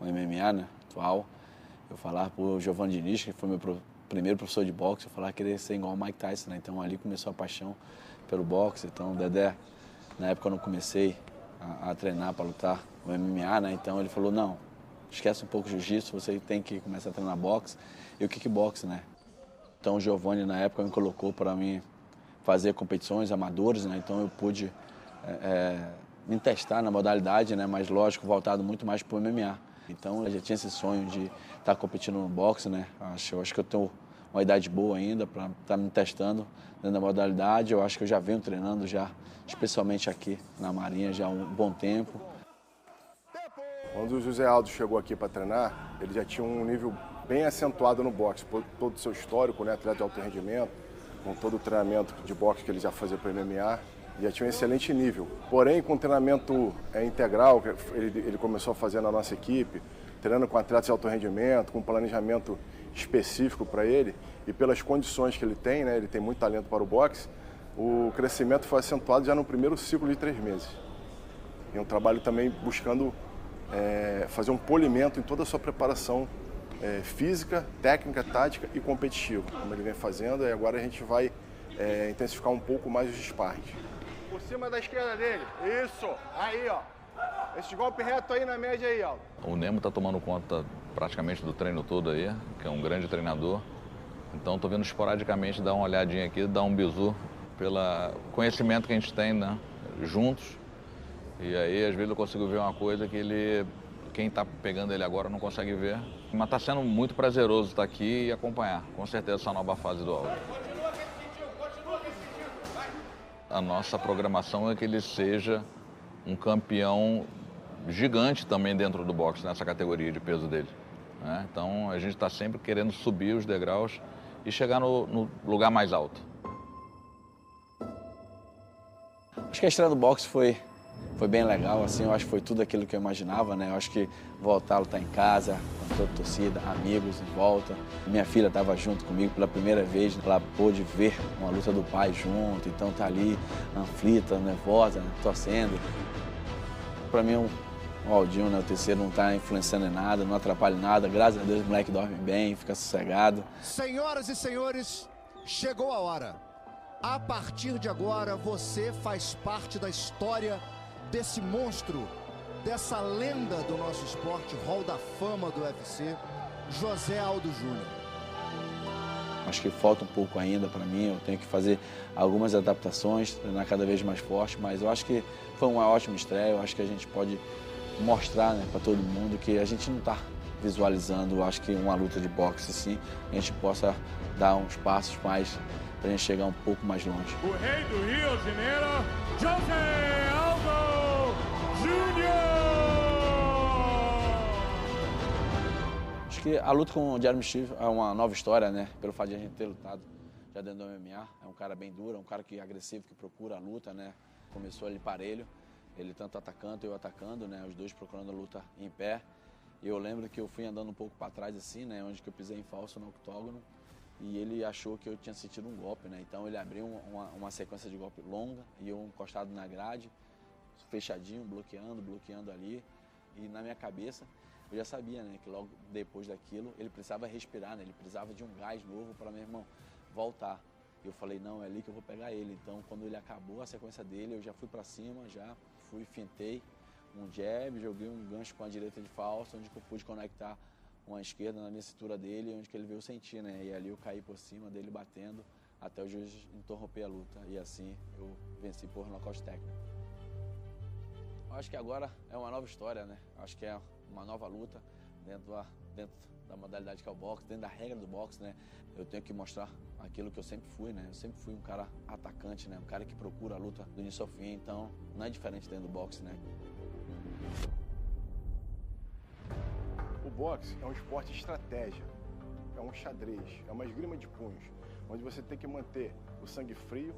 o MMA, né? Atual, eu falava pro Giovanni Diniz, que foi meu primeiro professor de boxe, eu falava que queria ser igual ao Mike Tyson, né? Então, ali começou a paixão pelo boxe. Então, o Dedé, na época, quando eu comecei a treinar para lutar o MMA, né? Então, ele falou, não, esquece um pouco o jiu-jitsu, você tem que começar a treinar boxe e o kickbox, né? Então, o Giovanni, na época, me colocou para mim fazer competições amadoras, né? Então eu pude me testar na modalidade, né? Mas lógico, voltado muito mais para o MMA. Então eu já tinha esse sonho de estar competindo no boxe, né? Acho que eu tenho uma idade boa ainda para estar me testando dentro da modalidade. Eu acho que eu já venho treinando já, especialmente aqui na Marinha, já há um bom tempo. Quando o José Aldo chegou aqui para treinar, ele já tinha um nível bem acentuado no boxe, por todo o seu histórico, né? Atleta de alto rendimento, com todo o treinamento de boxe que ele já fazia para o MMA, já tinha um excelente nível. Porém, com o treinamento integral que ele começou a fazer na nossa equipe, treinando com atletas de alto rendimento, com um planejamento específico para ele e pelas condições que ele tem, né? Ele tem muito talento para o boxe, o crescimento foi acentuado já no primeiro ciclo de 3 meses. E um trabalho também buscando fazer um polimento em toda a sua preparação física, técnica, tática e competitiva, como ele vem fazendo, e agora a gente vai intensificar um pouco mais os sparrings. Por cima da esquerda dele, isso, aí ó, esse golpe reto aí na média aí, ó. O Nemo está tomando conta praticamente do treino todo aí, que é um grande treinador, então estou vendo esporadicamente dar uma olhadinha aqui, dar um bizu pelo conhecimento que a gente tem, né, juntos, e aí às vezes eu consigo ver uma coisa que quem está pegando ele agora não consegue ver. Mas está sendo muito prazeroso estar aqui e acompanhar, com certeza, essa nova fase do Aldo. A nossa programação é que ele seja um campeão gigante também dentro do boxe, nessa categoria de peso dele, né? Então a gente está sempre querendo subir os degraus e chegar no lugar mais alto. Acho que a estreia do boxe foi bem legal, assim, eu acho que foi tudo aquilo que eu imaginava, né? Eu acho que voltar a lutar em casa, com toda a torcida, amigos em volta. Minha filha estava junto comigo pela primeira vez, ela pôde ver uma luta do pai junto, então tá ali aflita, nervosa, né? Torcendo. Para mim, o Aldinho, né, o terceiro, não está influenciando em nada, não atrapalha em nada, graças a Deus o moleque dorme bem, fica sossegado. Senhoras e senhores, chegou a hora. A partir de agora, você faz parte da história desse monstro, dessa lenda do nosso esporte, Hall da Fama do UFC, José Aldo Júnior. Acho que falta um pouco ainda para mim, eu tenho que fazer algumas adaptações, treinar cada vez mais forte, mas eu acho que foi uma ótima estreia, eu acho que a gente pode mostrar, né, para todo mundo que a gente não está visualizando, eu acho que uma luta de boxe, sim, a gente possa dar uns passos mais para a gente chegar um pouco mais longe. O rei do Rio de Janeiro, José Aldo Júnior! Acho que a luta com o Jeremy Steve é uma nova história, né? Pelo fato de a gente ter lutado já dentro do MMA. É um cara bem duro, é um cara que é agressivo, que procura a luta, né? Começou ali parelho, ele tanto atacando, eu atacando, né? Os dois procurando a luta em pé. E eu lembro que eu fui andando um pouco para trás assim, né? Onde que eu pisei em falso no octógono. E ele achou que eu tinha sentido um golpe, né? Então ele abriu uma sequência de golpe longa e eu encostado na grade, fechadinho, bloqueando ali. E na minha cabeça, eu já sabia, né, que logo depois daquilo ele precisava respirar, né? Ele precisava de um gás novo para, meu irmão, voltar. E eu falei, não, é ali que eu vou pegar ele. Então quando ele acabou a sequência dele, eu já fui para cima, já fui, fintei um jab, joguei um gancho com a direita de falso, onde eu pude conectar uma esquerda na minha cintura dele, onde que ele veio sentir, né? E ali eu caí por cima dele batendo até o juiz interromper a luta. E assim eu venci por nocaute técnico. Acho que agora é uma nova história, né? Acho que é uma nova luta dentro dentro da modalidade que é o boxe, dentro da regra do boxe, né? Eu tenho que mostrar aquilo que eu sempre fui, né? Eu sempre fui um cara atacante, né? Um cara que procura a luta do início ao fim, então não é diferente dentro do boxe, né? O boxe é um esporte de estratégia, é um xadrez, é uma esgrima de punhos, onde você tem que manter o sangue frio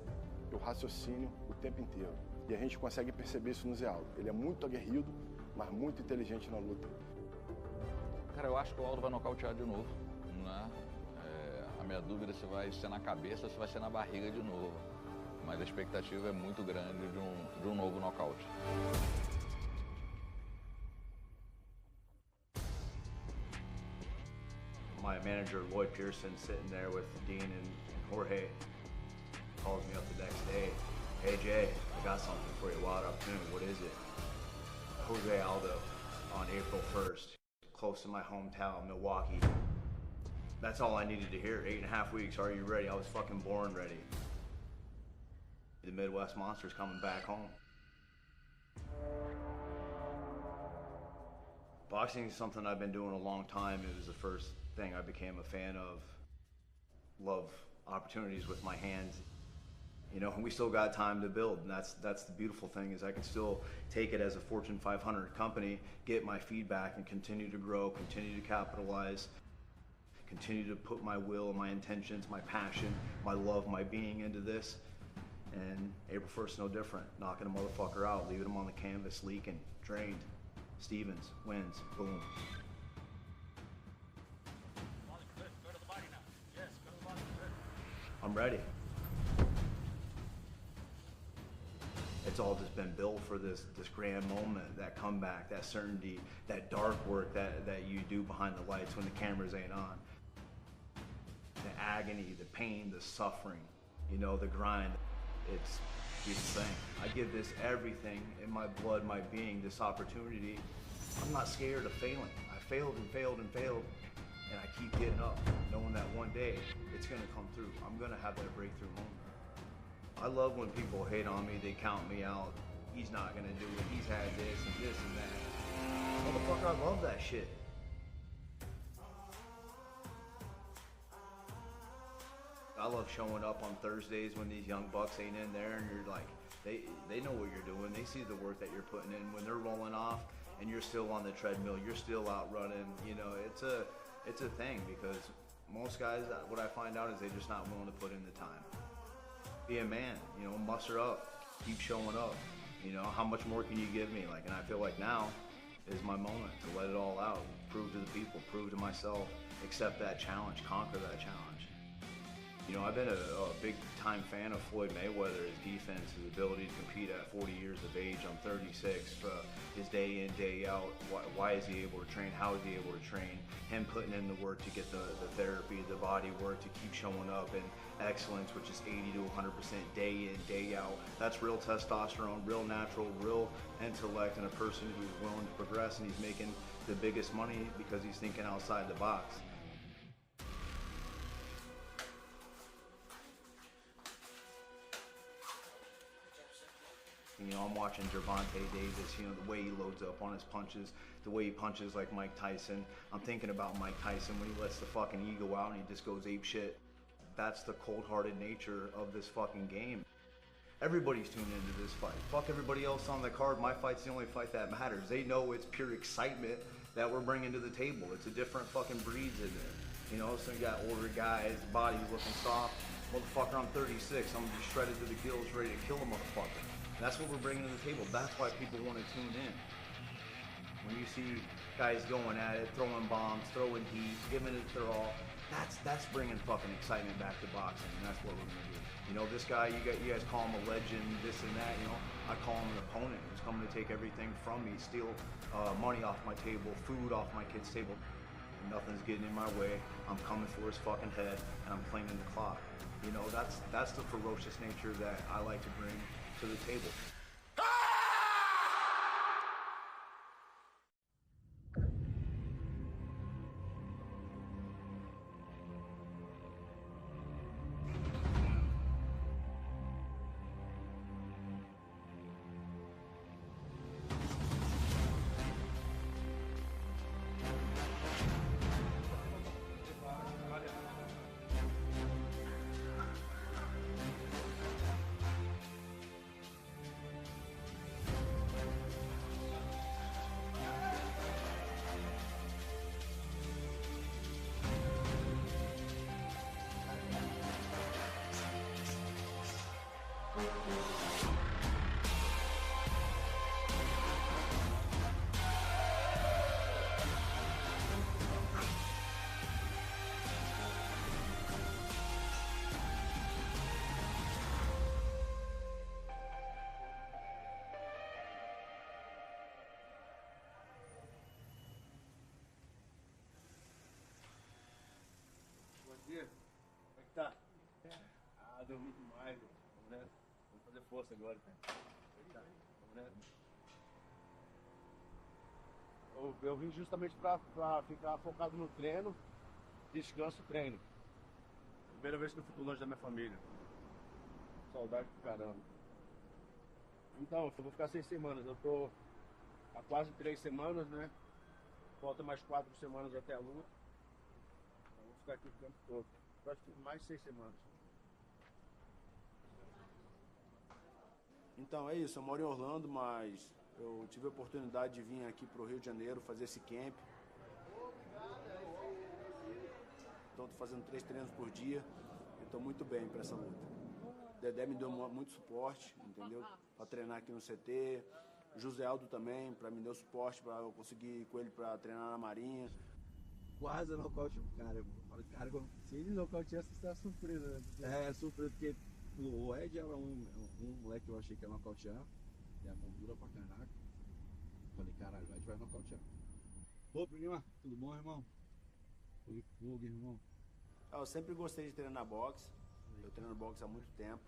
e o raciocínio o tempo inteiro. E a gente consegue perceber isso no Zé Aldo. Ele é muito aguerrido, mas muito inteligente na luta. Cara, eu acho que o Aldo vai nocautear de novo, né? A minha dúvida é se vai ser na cabeça ou se vai ser na barriga de novo. Mas a expectativa é muito grande de um novo nocaute. My manager, Lloyd Pearson, sitting there with Dean and Jorge, calls me up the next day. Hey Jay, I got something for you, wild opportunity, what is it? Jose Aldo on April 1st, close to my hometown, Milwaukee. That's all I needed to hear. 8.5 weeks, are you ready? I was fucking born ready. The Midwest Monster's coming back home. Boxing is something I've been doing a long time. It was the first thing I became a fan of. Love opportunities with my hands. You know, and we still got time to build, and that's the beautiful thing is I can still take it as a Fortune 500 company, get my feedback, and continue to grow, continue to capitalize, continue to put my will, my intentions, my passion, my love, my being into this. And April 1st, no different. Knocking a motherfucker out, leaving him on the canvas, leaking, drained. Stevens wins, boom. I'm ready. It's all just been built for this grand moment, that comeback, that certainty, that dark work that you do behind the lights when the cameras ain't on. The agony, the pain, the suffering, you know, the grind. It's a beautiful thing. I give this everything in my blood, my being, this opportunity. I'm not scared of failing. I failed and failed and failed, and I keep getting up, knowing that one day it's gonna come through. I'm gonna have that breakthrough moment. I love when people hate on me, they count me out. He's not gonna do it, he's had this and that. Motherfucker, I love that shit. I love showing up on Thursdays when these young bucks ain't in there and you're like, they know what you're doing, they see the work that you're putting in. When they're rolling off and you're still on the treadmill, you're still out running, you know, it's a thing because most guys, what I find out is they're just not willing to put in the time. Be a man, you know, muster up, keep showing up. You know, how much more can you give me? Like, and I feel like now is my moment to let it all out, prove to the people, prove to myself, accept that challenge, conquer that challenge. You know, I've been a big-time fan of Floyd Mayweather, his defense, his ability to compete at 40 years of age. I'm 36. His day in, day out. Why is he able to train? How is he able to train? Him putting in the work to get the therapy, the body work, to keep showing up, and excellence, which is 80 to 100% day in, day out. That's real testosterone, real natural, real intellect, and a person who's willing to progress, and he's making the biggest money because he's thinking outside the box. You know, I'm watching Gervonta Davis, you know, the way he loads up on his punches, the way he punches like Mike Tyson. I'm thinking about Mike Tyson when he lets the fucking ego out and he just goes ape shit. That's the cold-hearted nature of this fucking game. Everybody's tuned into this fight. Fuck everybody else on the card. My fight's the only fight that matters. They know it's pure excitement that we're bringing to the table. It's a different fucking breeds in there. You know, so you got older guys, bodies looking soft. Motherfucker, I'm 36. I'm gonna be shredded to the gills, ready to kill a motherfucker. That's what we're bringing to the table. That's why people want to tune in. When you see guys going at it, throwing bombs, throwing heat, giving it their all, that's bringing fucking excitement back to boxing, and that's what we're gonna do. You know, this guy, you guys call him a legend, this and that. You know, I call him an opponent who's coming to take everything from me, steal money off my table, food off my kid's table. Nothing's getting in my way. I'm coming for his fucking head, and I'm claiming the clock. You know, that's the ferocious nature that I like to bring to the table. dormir demais, vamos nessa. Vamos fazer força agora, cara. Vamos nessa. Eu vim justamente pra ficar focado no treino, descanso e treino. Primeira vez que eu fico longe da minha família. Saudade do caramba. Então, eu vou ficar 6 semanas. Eu tô há quase 3 semanas, né? Falta mais 4 semanas até a luta. Eu vou ficar aqui o tempo todo. Acho que mais 6 semanas. Então, é isso. Eu moro em Orlando, mas eu tive a oportunidade de vir aqui pro Rio de Janeiro fazer esse camp. Então, tô fazendo 3 treinos por dia. Eu tô muito bem para essa luta. O Dedé me deu muito suporte, entendeu? Para treinar aqui no CT. O José Aldo também, para me dar suporte, para eu conseguir ir com ele para treinar na Marinha. Quase nocaute o cara. Cara, se ele nocautear, você está surpreso, né? É, surpreso, porque o Ed era um moleque que eu achei que ia nocautear. E a mão dura pra caraca. Falei, caralho, o Ed vai nocautear. Ô, prima, tudo bom, irmão? Fogo, irmão. Eu sempre gostei de treinar boxe. Eu treino boxe há muito tempo.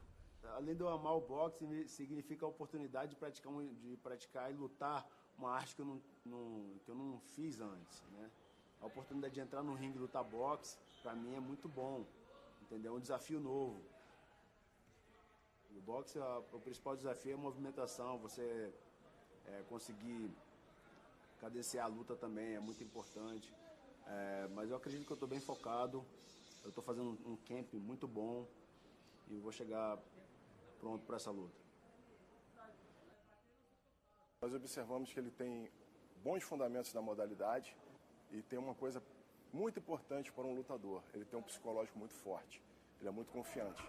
Além de eu amar o boxe, significa a oportunidade de praticar e lutar uma arte que eu não fiz antes, né? A oportunidade de entrar no ringue e lutar boxe, pra mim é muito bom, entendeu? É um desafio novo. No boxe, o principal desafio é a movimentação, você conseguir cadenciar a luta também, é muito importante. Mas eu acredito que eu estou bem focado, eu estou fazendo um camp muito bom e vou chegar pronto para essa luta. Nós observamos que ele tem bons fundamentos na modalidade e tem uma coisa muito importante para um lutador, ele tem um psicológico muito forte, ele é muito confiante.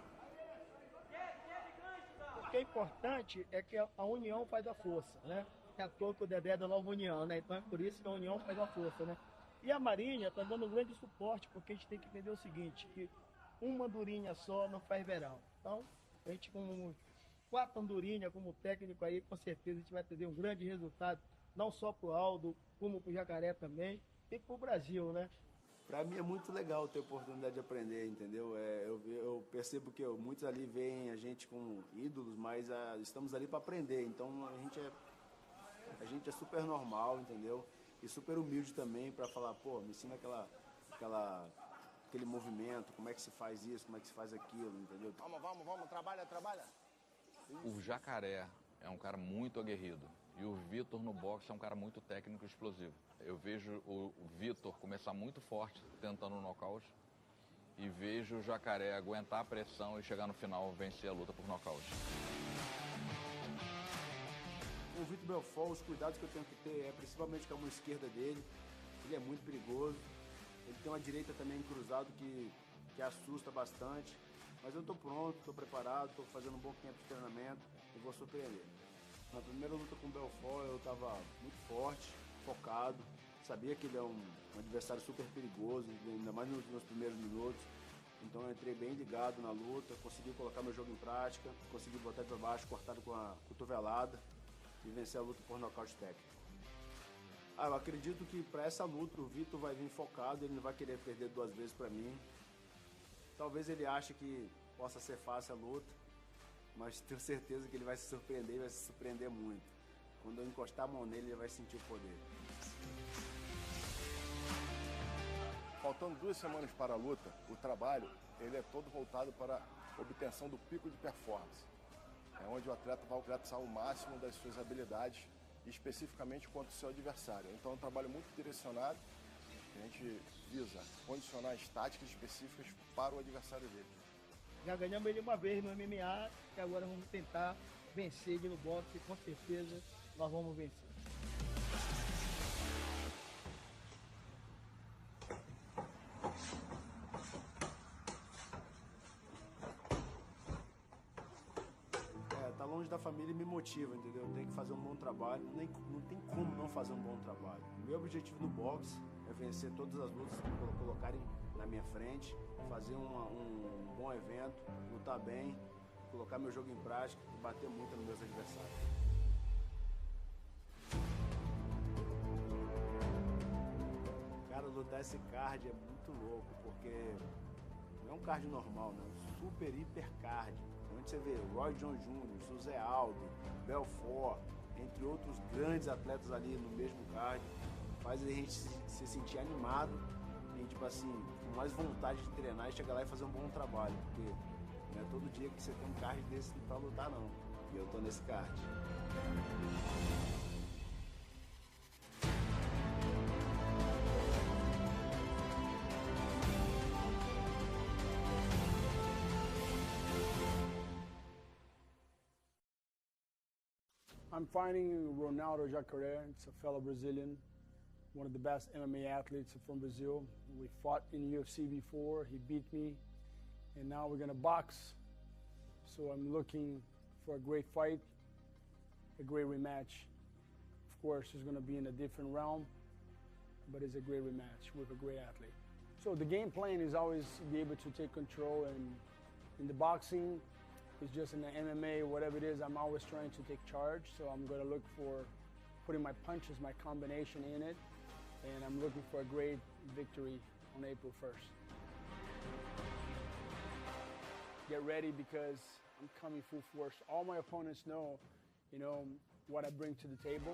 O que é importante é que a união faz a força, né? É à toa que o Dedé é da Nova União, né? Então é por isso que a união faz a força, né? E a Marinha está dando um grande suporte, porque a gente tem que entender o seguinte, que uma andorinha só não faz verão. Então, a gente com 4 andorinhas como técnico aí, com certeza a gente vai ter um grande resultado, não só pro Aldo, como pro Jacaré também, e pro Brasil, né? Para mim é muito legal ter a oportunidade de aprender, entendeu? Eu percebo que muitos ali veem a gente como ídolos, mas estamos ali para aprender. Então a gente é super normal, entendeu? E super humilde também para falar, pô, me ensina aquele movimento, como é que se faz isso, como é que se faz aquilo, entendeu? Vamos, trabalha. O Jacaré é um cara muito aguerrido. E o Vitor no boxe é um cara muito técnico e explosivo. Eu vejo o Vitor começar muito forte, tentando um nocaute. E vejo o Jacaré aguentar a pressão e chegar no final, vencer a luta por nocaute. O Vitor Belfort, os cuidados que eu tenho que ter é principalmente com a mão esquerda dele. Ele é muito perigoso. Ele tem uma direita também cruzado que assusta bastante. Mas eu estou pronto, estou preparado, estou fazendo um bom tempo de treinamento e vou surpreender. Na primeira luta com o Belfort eu estava muito forte, focado. Sabia que ele é um adversário super perigoso, ainda mais nos meus primeiros minutos. Então eu entrei bem ligado na luta, consegui colocar meu jogo em prática, consegui botar para baixo, cortado com a cotovelada e vencer a luta por nocaute técnico. Eu acredito que para essa luta o Vitor vai vir focado, ele não vai querer perder 2 vezes para mim. Talvez ele ache que possa ser fácil a luta, mas tenho certeza que ele vai se surpreender e vai se surpreender muito. Quando eu encostar a mão nele, ele vai sentir o poder. Faltando 2 semanas para a luta, o trabalho ele é todo voltado para a obtenção do pico de performance. É onde o atleta vai alcançar o máximo das suas habilidades, especificamente contra o seu adversário. Então é um trabalho muito direcionado, que a gente visa condicionar as táticas específicas para o adversário dele. Já ganhamos ele uma vez no MMA, que agora vamos tentar vencer ele no boxe, e com certeza nós vamos vencer. Tá longe da família e me motiva, entendeu? Eu tenho que fazer um bom trabalho, não tem como não fazer um bom trabalho. Meu objetivo no boxe é vencer todas as lutas que colocarem na minha frente, fazer um bom evento, lutar bem, colocar meu jogo em prática e bater muito nos meus adversários. Cara, lutar esse card é muito louco, porque é um card normal, né? Super, hiper card. Onde você vê Roy John Jr., José Aldo, Belfort, entre outros grandes atletas ali no mesmo card, faz a gente se sentir animado e, tipo assim, com mais vontade de treinar e chegar lá e fazer um bom trabalho, porque não é todo dia que você tem um card desse pra lutar, não. E eu tô nesse card. I'm fighting Ronaldo Jacaré. It's a fellow Brazilian, one of the best MMA athletes from Brazil. We fought in UFC before. He beat me, and now we're gonna box. So I'm looking for a great fight, a great rematch. Of course, it's gonna be in a different realm, but it's a great rematch with a great athlete. So the game plan is always be able to take control, and in the boxing, it's just in the MMA, whatever it is, I'm always trying to take charge. So I'm gonna look for putting my punches, my combination in it, and I'm looking for a great victory on April 1st. Get ready because I'm coming full force. All my opponents know, what I bring to the table.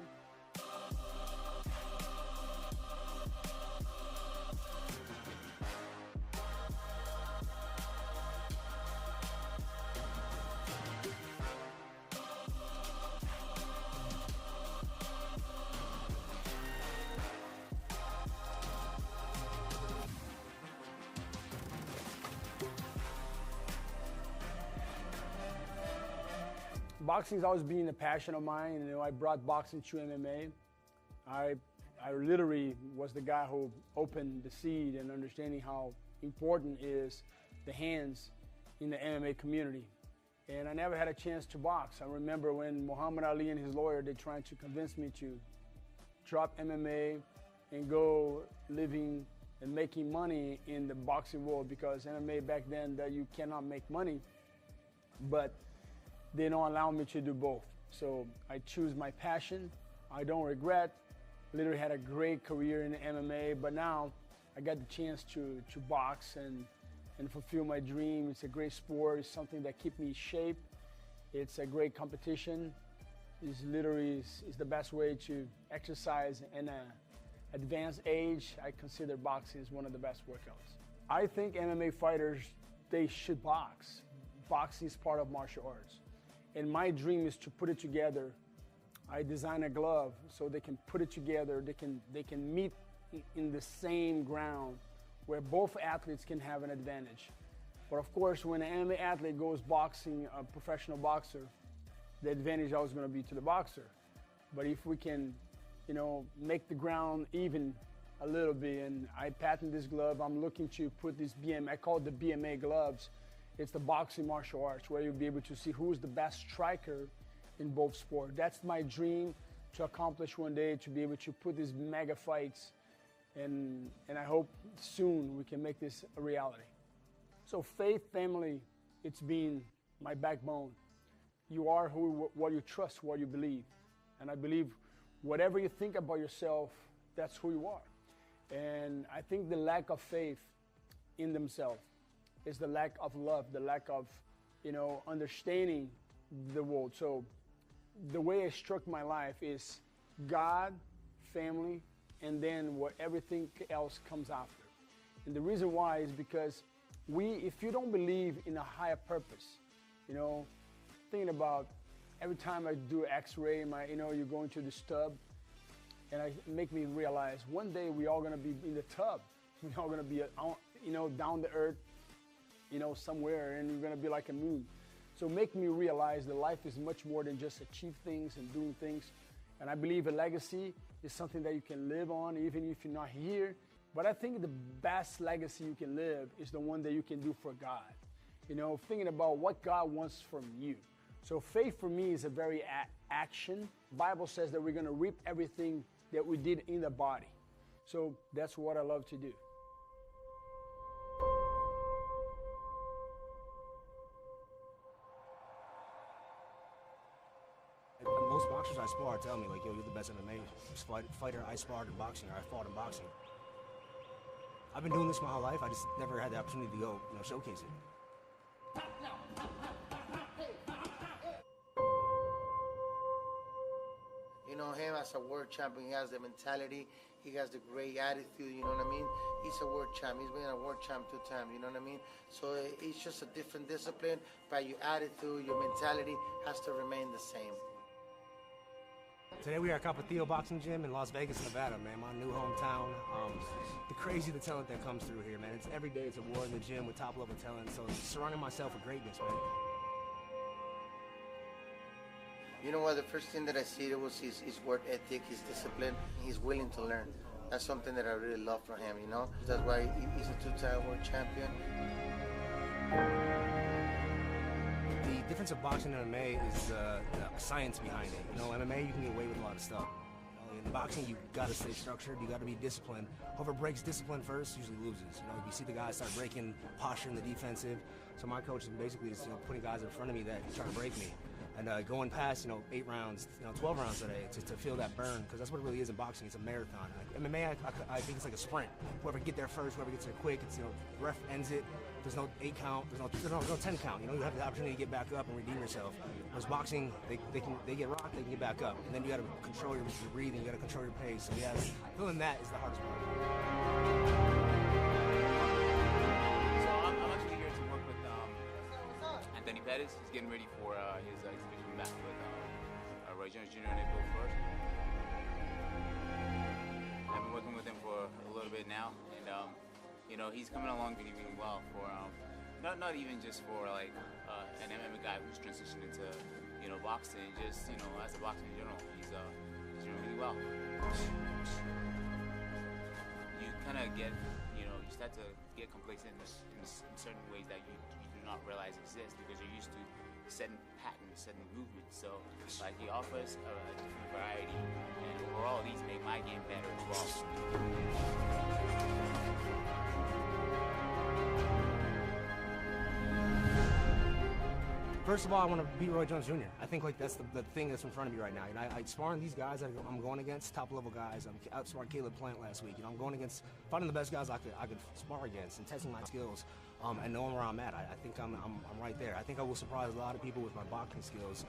Boxing's always been a passion of mine. I brought boxing to MMA. I literally was the guy who opened the seed and understanding how important is the hands in the MMA community. And I never had a chance to box. I remember when Muhammad Ali and his lawyer, they tried to convince me to drop MMA and go living and making money in the boxing world, because MMA back then that you cannot make money, but they don't allow me to do both. So I choose my passion. I don't regret. Literally had a great career in MMA, but now I got the chance to box and fulfill my dream. It's a great sport. It's something that keeps me in shape. It's a great competition. It's literally is the best way to exercise in an advanced age. I consider boxing as one of the best workouts. I think MMA fighters, they should box. Boxing is part of martial arts. And my dream is to put it together. I design a glove so they can put it together. They can meet in the same ground where both athletes can have an advantage. But of course, when an MMA athlete goes boxing, a professional boxer, the advantage is always going to be to the boxer. But if we can, make the ground even a little bit, and I patent this glove, I'm looking to put this BMA, I call it the BMA gloves. It's the boxing martial arts, where you'll be able to see who's the best striker in both sports. That's my dream to accomplish one day, to be able to put these mega fights, and I hope soon we can make this a reality. So faith, family, it's been my backbone. You are what you trust, what you believe. And I believe whatever you think about yourself, that's who you are. And I think the lack of faith in themselves is the lack of love, the lack of, understanding the world. So the way I struck my life is God, family, and then what everything else comes after. And the reason why is because if you don't believe in a higher purpose, thinking about every time I do X-ray, you go into the tub, and it make me realize one day we all gonna be in the tub. We all gonna be, down the earth, somewhere, and we're gonna be like a moon. So make me realize that life is much more than just achieve things and doing things. And I believe a legacy is something that you can live on even if you're not here. But I think the best legacy you can live is the one that you can do for God. Thinking about what God wants from you. So faith for me is a very action. The Bible says that we're gonna reap everything that we did in the body. So that's what I love to do. Most boxers I spar tell me, you're the best MMA fighter I sparred in boxing, or I fought in boxing. I've been doing this my whole life. I just never had the opportunity to go, showcase it. You know, him as a world champion, he has the mentality, he has the great attitude, you know what I mean? He's a world champ, he's been a world champ 2 times, you know what I mean? So it's just a different discipline, but your attitude, your mentality has to remain the same. Today we are at Capitio Boxing Gym in Las Vegas, Nevada, man, my new hometown. The crazy, the talent that comes through here, man. It's every day it's a war in the gym with top-level talent, so surrounding myself with greatness, man. You know what, the first thing that I see was his work ethic, his discipline. He's willing to learn. That's something that I really love from him, you know? That's why he's a 2-time world champion. The difference of boxing and MMA is the science behind it. You know, MMA, you can get away with a lot of stuff. You know, in boxing, you gotta stay structured, you gotta be disciplined. Whoever breaks discipline first usually loses. You know, you see the guys start breaking posture in the defensive. So my coach basically is putting guys in front of me that try to break me. And going past, 8 rounds, 12 rounds today to feel that burn, because that's what it really is in boxing. It's a marathon. Like, MMA, I think it's like a sprint. Whoever get there first, whoever gets there quick, it's, ref ends it. There's no 8 count, there's no 10 count. You have the opportunity to get back up and redeem yourself. Whereas boxing, they get rocked, they can get back up. And then you got to control your breathing, you got to control your pace. So yeah, feeling that is the hardest part. So I'm actually here to work with Anthony Pettis. He's getting ready for his exhibition match with Roy Jones Jr. on April 1st. I've been working with him for a little bit now, and he's coming along really, really well for not even just for like an MMA guy who's transitioned into boxing, just as a boxer in general. He's doing really well. You kind of get you start to get complacent in certain ways that you do not realize exist because you're used to certain patterns, certain movements. So like he offers a different variety, and overall these make my game better as well. First of all, I want to beat Roy Jones Jr. I think like that's the thing that's in front of me right now. I sparring these guys that I'm going against, top-level guys. I outsparred Caleb Plant last week. I'm going against, fighting the best guys I could spar against and testing my skills and knowing where I'm at. I think I'm right there. I think I will surprise a lot of people with my boxing skills.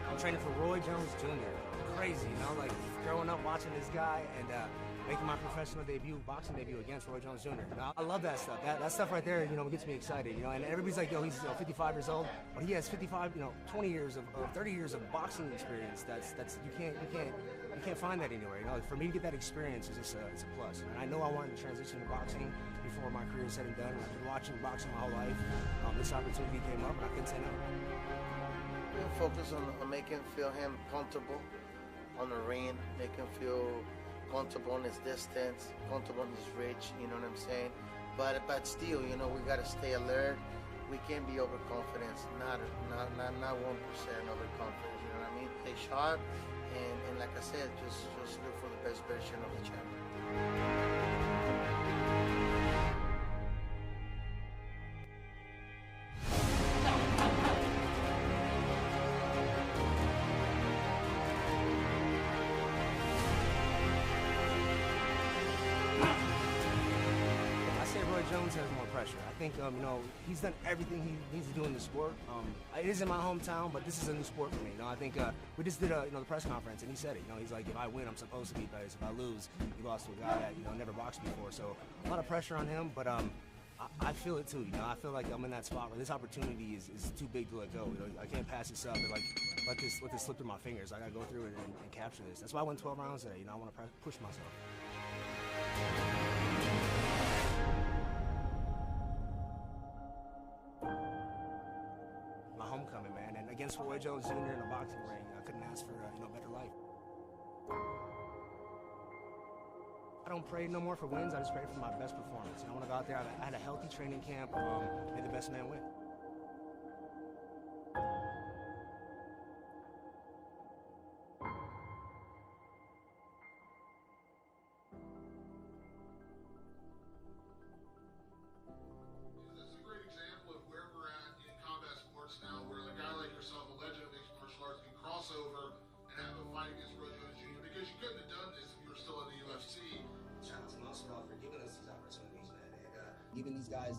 I'm training for Roy Jones Jr. Crazy, like growing up watching this guy and making my professional boxing debut against Roy Jones Jr. I love that stuff. That stuff right there, gets me excited. And everybody's like, he's 55 years old, but he has 55, 20 years of 30 years of boxing experience. That's you can't find that anywhere. For me to get that experience is just it's a plus. And I know I wanted to transition to boxing before my career is said and done. I've been watching boxing my whole life. This opportunity came up, and I couldn't say no. We'll focus on making him comfortable on the ring, make him feel comfortable on his distance, comfortable on his reach, you know what I'm saying? But still, we gotta stay alert. We can't be overconfident, not 1% overconfidence, you know what I mean? Stay sharp, and like I said, just look for the best version of the champion. Jones has more pressure. I think, he's done everything he needs to do in the sport. It is in my hometown, but this is a new sport for me. I think we just did the press conference, and he said it. He's like, if I win, I'm supposed to beat Perez. If I lose, he lost to a guy that never boxed before. So a lot of pressure on him, but I feel it too. I feel like I'm in that spot where this opportunity is too big to let go. I can't pass this up and let this slip through my fingers. I gotta go through it and capture this. That's why I went 12 rounds today. I want to push myself. Homecoming, man, and against Roy Jones Jr. in a boxing ring, I couldn't ask for a better life. I don't pray no more for wins. I just pray for my best performance. I want to go out there. I had a healthy training camp. May the best man win. Now, where a guy like yourself, a legend of mixed martial arts, can cross over and have a fight against Roy Jones Jr. because you couldn't have done this if you were still in the Giving these guys,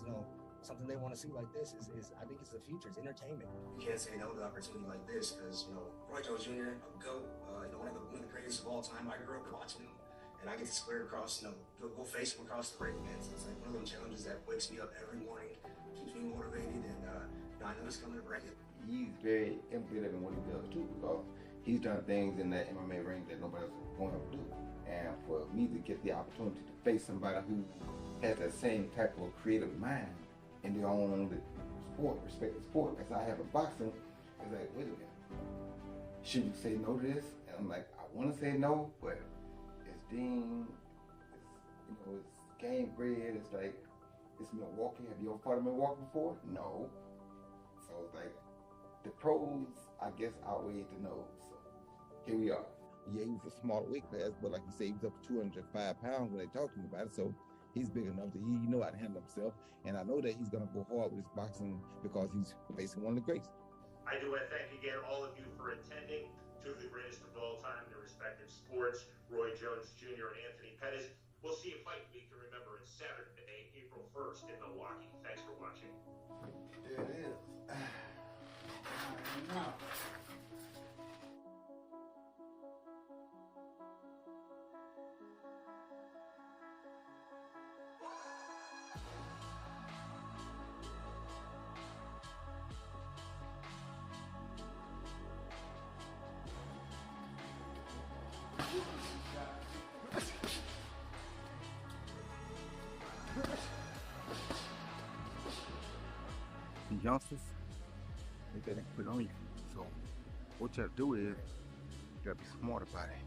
something they want to see like this is I think it's the future. It's entertainment. You can't say no to an opportunity like this because, Roy Jones Jr., a GOAT, one of the greatest of all time. I grew up watching him, and I get to square across, go face him across the ring, man. So it's like one of those challenges that wakes me up every morning, keeps me motivated, and I know he's coming to bring it. He's very innovative in what he does too, because he's done things in that MMA ring that nobody else is going to do. And for me to get the opportunity to face somebody who has that same type of creative mind in their own sport, respect the sport, as I have in boxing, it's like, wait a minute, should you say no to this? And I'm like, I want to say no, but it's Dean, it's Gamebred, it's like, it's Milwaukee. Have you ever fought in Milwaukee before? No. So it's like, the pros, I guess, outweigh the no's. So here we are. Yeah, he was a small weight class, but like you say, he was up to 205 pounds when they talked to him about it. So he's big enough that he know how to handle himself. And I know that he's going to go hard with his boxing because he's facing one of the greats. I do want to thank again all of you for attending. Two of the greatest of all time in their respective sports, Roy Jones Jr. and Anthony Pettis. We'll see you fight week to remember. It's Saturday, April 1st in Milwaukee. Thanks for watching. There it is. Now. The youngsters, they better put on you. So what you have to do is, you gotta be smart about it.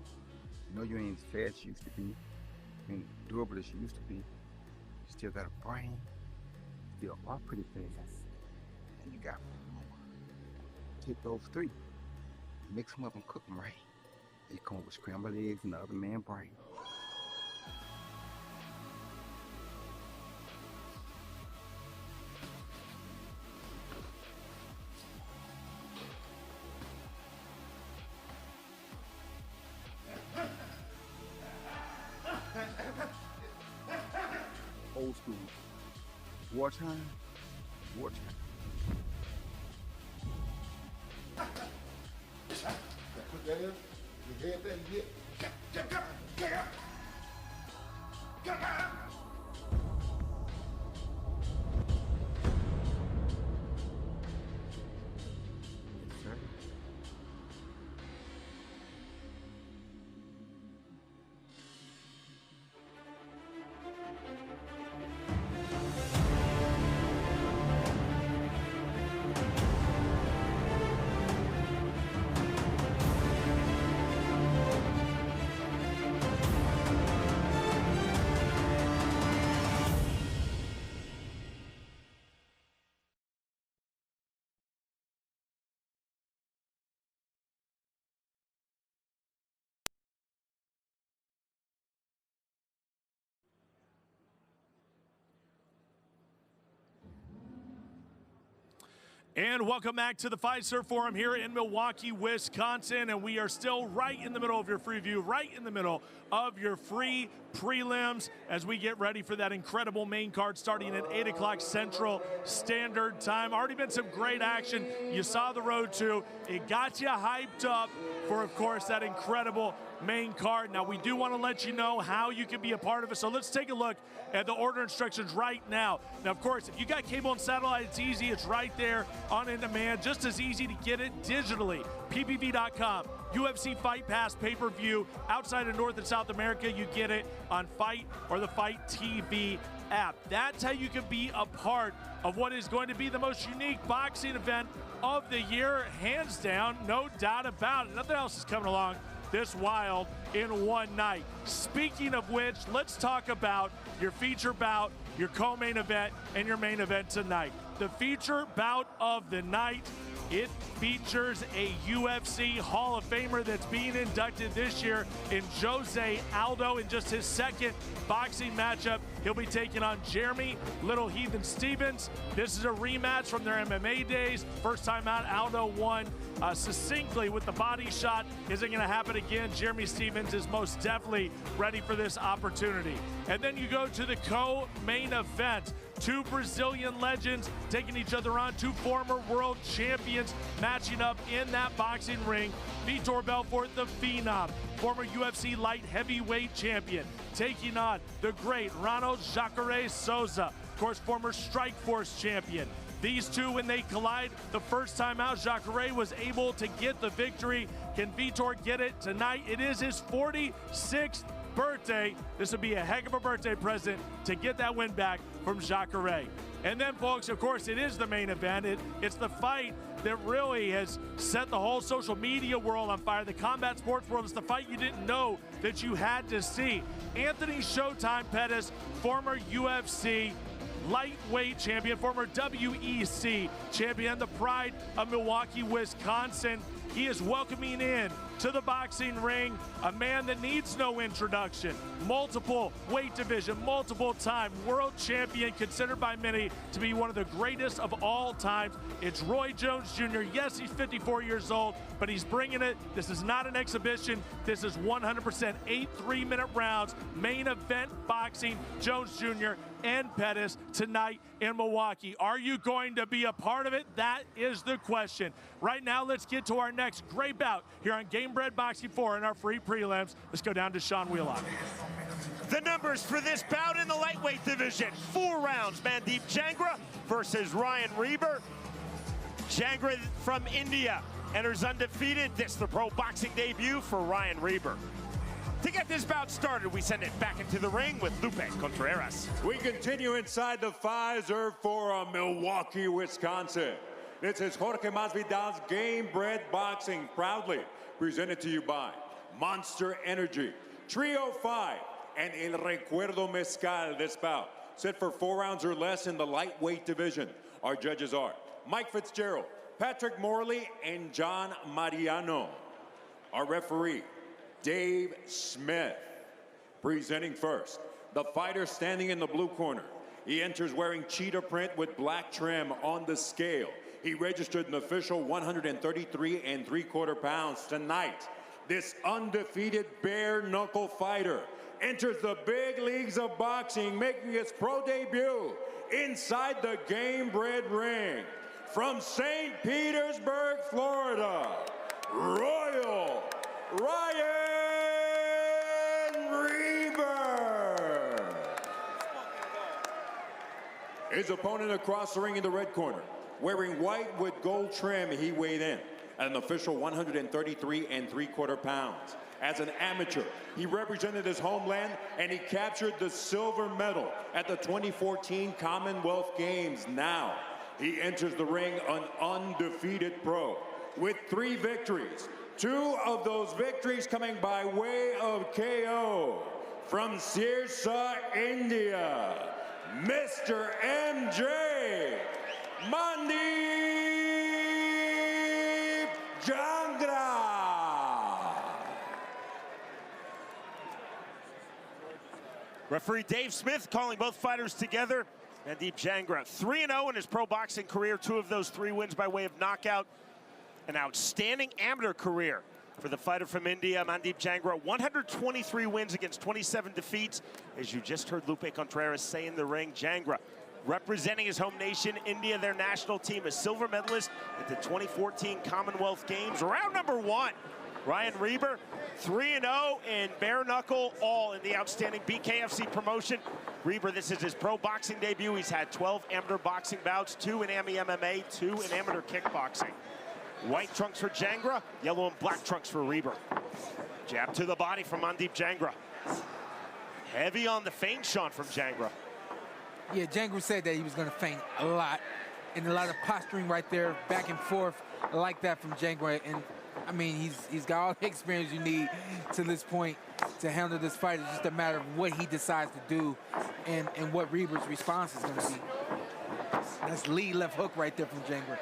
You know you ain't as fast as you used to be, you ain't durable as you used to be. You still got a brain, still are pretty fast, and you got more. Take those three, mix them up and cook them right. You come up with scrambled eggs and the other man's brain. Old school. Wartime. Wartime. Put that in. You head that, you get. Yes, sir. And welcome back to the Fiserv Forum here in Milwaukee, Wisconsin. And we are still right in the middle of your free view, right in the middle of your free prelims as we get ready for that incredible main card starting at 8 o'clock Central Standard Time. Already been some great action. You saw the road to. It got you hyped up for, of course, that incredible main card. Now, we do want to let you know how you can be a part of it. So let's take a look at the order instructions right now. Now, of course, if you got cable and satellite, it's easy. It's right there on In Demand. Just as easy to get it digitally. PPV.com, UFC Fight Pass pay-per-view. Outside of North and South America, you get it on Fight or the Fight TV app. That's how you can be a part of what is going to be the most unique boxing event of the year, hands down, no doubt about it. Nothing else is coming along this wild in one night. Speaking of which, let's talk about your feature bout, your co-main event, and your main event tonight. The feature bout of the night, it features a UFC Hall of Famer that's being inducted this year in Jose Aldo in just his second boxing matchup. He'll be taking on Jeremy Little Heathen Stevens. This is a rematch from their MMA days. First time out, Aldo won succinctly with the body shot. Isn't going to happen again. Jeremy Stevens is most definitely ready for this opportunity. And then you go to the co-main event. Two Brazilian legends taking each other on. Two former world champions matching up in that boxing ring. Vitor Belfort, the Phenom, former UFC light heavyweight champion, taking on the great Ronald Jacare Souza, of course, former Strikeforce champion. These two, when they collide the first time out, Jacare was able to get the victory. Can Vitor get it tonight? It is his 46th birthday. This would be a heck of a birthday present to get that win back from Jacare. And then, folks, of course, it is the main event. It's the fight that really has set the whole social media world on fire, the combat sports world. It's the fight you didn't know that you had to see. Anthony Showtime Pettis, former UFC lightweight champion, former WEC champion, the pride of Milwaukee, Wisconsin. He is welcoming in to the boxing ring a man that needs no introduction. Multiple weight division, multiple time world champion, considered by many to be one of the greatest of all time. It's Roy Jones Jr. Yes, he's 54 years old, but he's bringing it. This is not an exhibition. This is 100% 8 3-minute rounds, main event boxing. Jones Jr. and Pettis tonight in Milwaukee. Are you going to be a part of it? That is the question. Right now, let's get to our next great bout here on Gamebred Boxing 4 in our free prelims. Let's go down to Sean Wheelock. The numbers for this bout in the lightweight division. 4 rounds, Mandeep Jangra versus Ryan Reber. Jangra from India enters undefeated. This the pro boxing debut for Ryan Reber. To get this bout started, we send it back into the ring with Lupe Contreras. We continue inside the Pfizer Forum, Milwaukee, Wisconsin. This is Jorge Masvidal's Gamebred Boxing, proudly presented to you by Monster Energy, Trio 5, and El Recuerdo Mezcal. This bout set for 4 rounds or less in the lightweight division. Our judges are Mike Fitzgerald, Patrick Morley, and John Mariano. Our referee, Dave Smith. Presenting first, the fighter standing in the blue corner. He enters wearing cheetah print with black trim on the scale. He registered an official 133 3/4 pounds. Tonight, this undefeated bare knuckle fighter enters the big leagues of boxing, making his pro debut inside the Gamebred ring. From St. Petersburg, Florida, Royal Ryan Reber. His opponent across the ring in the red corner, wearing white with gold trim, he weighed in at an official 133 3/4 pounds. As an amateur, he represented his homeland and he captured the silver medal at the 2014 Commonwealth Games. Now, he enters the ring an undefeated pro with 3 victories. 2 of those victories coming by way of KO. From Sirsa, India, Mr. MJ, Mandeep Jangra. Referee Dave Smith calling both fighters together. Mandeep Jangra, 3-0 in his pro boxing career. 2 of those 3 wins by way of knockout. An outstanding amateur career for the fighter from India, Mandeep Jangra. 123 wins against 27 defeats. As you just heard Lupe Contreras say in the ring, Jangra representing his home nation, India, their national team, a silver medalist at the 2014 Commonwealth Games. Round number 1. Ryan Reber, 3-0 in bare knuckle, all in the outstanding BKFC promotion. Reber, this is his pro boxing debut. He's had 12 amateur boxing bouts, 2 in AMI MMA, 2 in amateur kickboxing. White trunks for Jangra, yellow and black trunks for Reber. Jab to the body from Mandeep Jangra. Heavy on the feint, Sean, from Jangra. Yeah, Jangra said that he was going to feint a lot, and a lot of posturing right there, back and forth. I like that from Jangra, and I mean, he's got all the experience you need to this point to handle this fight. It's just a matter of what he decides to do and what Reber's response is going to be. That's lead left hook right there from Jangra.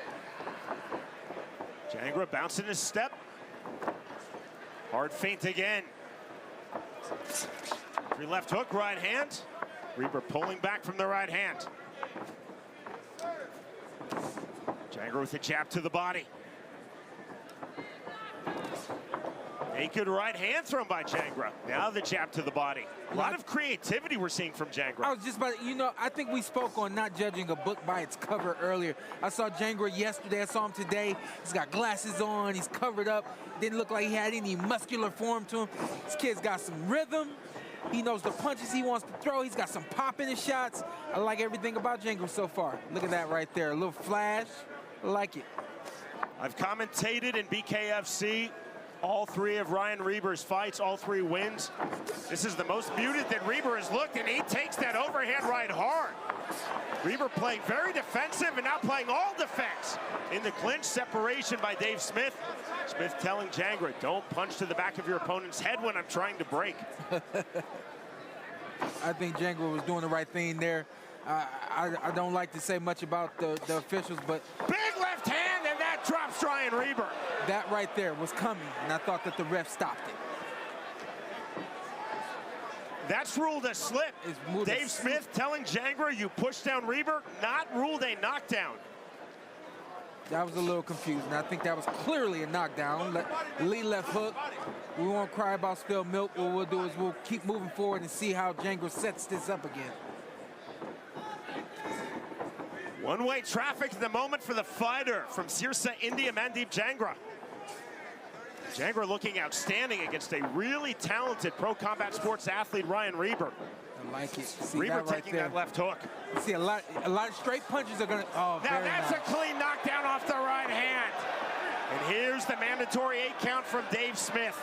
Jangra bouncing his step. Hard feint again. Free left hook, right hand. Reber pulling back from the right hand. Jangra with a jab to the body. A good right hand thrown by Jangra. Now the jab to the body. A lot of creativity we're seeing from Jangra. I was just about to, you know, I think we spoke on not judging a book by its cover earlier. I saw Jangra yesterday. I saw him today. He's got glasses on. He's covered up. Didn't look like he had any muscular form to him. This kid's got some rhythm. He knows the punches he wants to throw. He's got some pop in his shots. I like everything about Jangra so far. Look at that right there. A little flash. I like it. I've commentated in BKFC all three of Ryan Reber's fights, all three wins. This is the most muted that Reber has looked, and he takes that overhand right hard. Reber playing very defensive and now playing all defense. In the clinch, separation by Dave Smith. Smith telling Jangra, don't punch to the back of your opponent's head when I'm trying to break. I think Jangra was doing the right thing there. I don't like to say much about the officials, but... Big left hand, and that drops Ryan Reber. That right there was coming, and I thought that the ref stopped it. That's ruled a slip. Dave Smith telling Jangra, you push down Reber, not ruled a knockdown. That was a little confusing. I think that was clearly a knockdown. Lee left hook. We won't cry about spilled milk. What we'll do is we'll keep moving forward and see how Jangra sets this up again. One-way traffic at the moment for the fighter from Sirsa, India, Mandeep Jangra. Jangra looking outstanding against a really talented pro combat sports athlete, Ryan Reber. I like it. See Reber that right taking there. that left hook. You see a lot of straight punches are gonna. Oh, now that's nice. a clean knockdown off the right hand. And here's the mandatory 8 count from Dave Smith.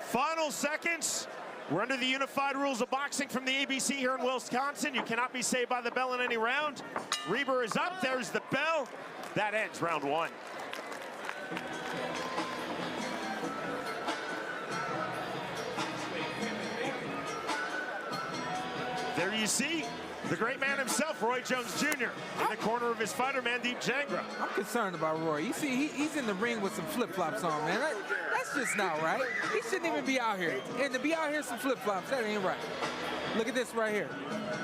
Final seconds. We're under the unified rules of boxing from the ABC here in Wisconsin. You cannot be saved by the bell in any round. Reber is up. There's the bell. That ends round 1. There you see the great man himself, Roy Jones Jr., in the corner of his fighter, Mandeep Jangra. I'm concerned about Roy. You see, he's in the ring with some flip-flops on, man. That's just not right. He shouldn't even be out here. And to be out here some flip-flops, that ain't right. Look at this right here.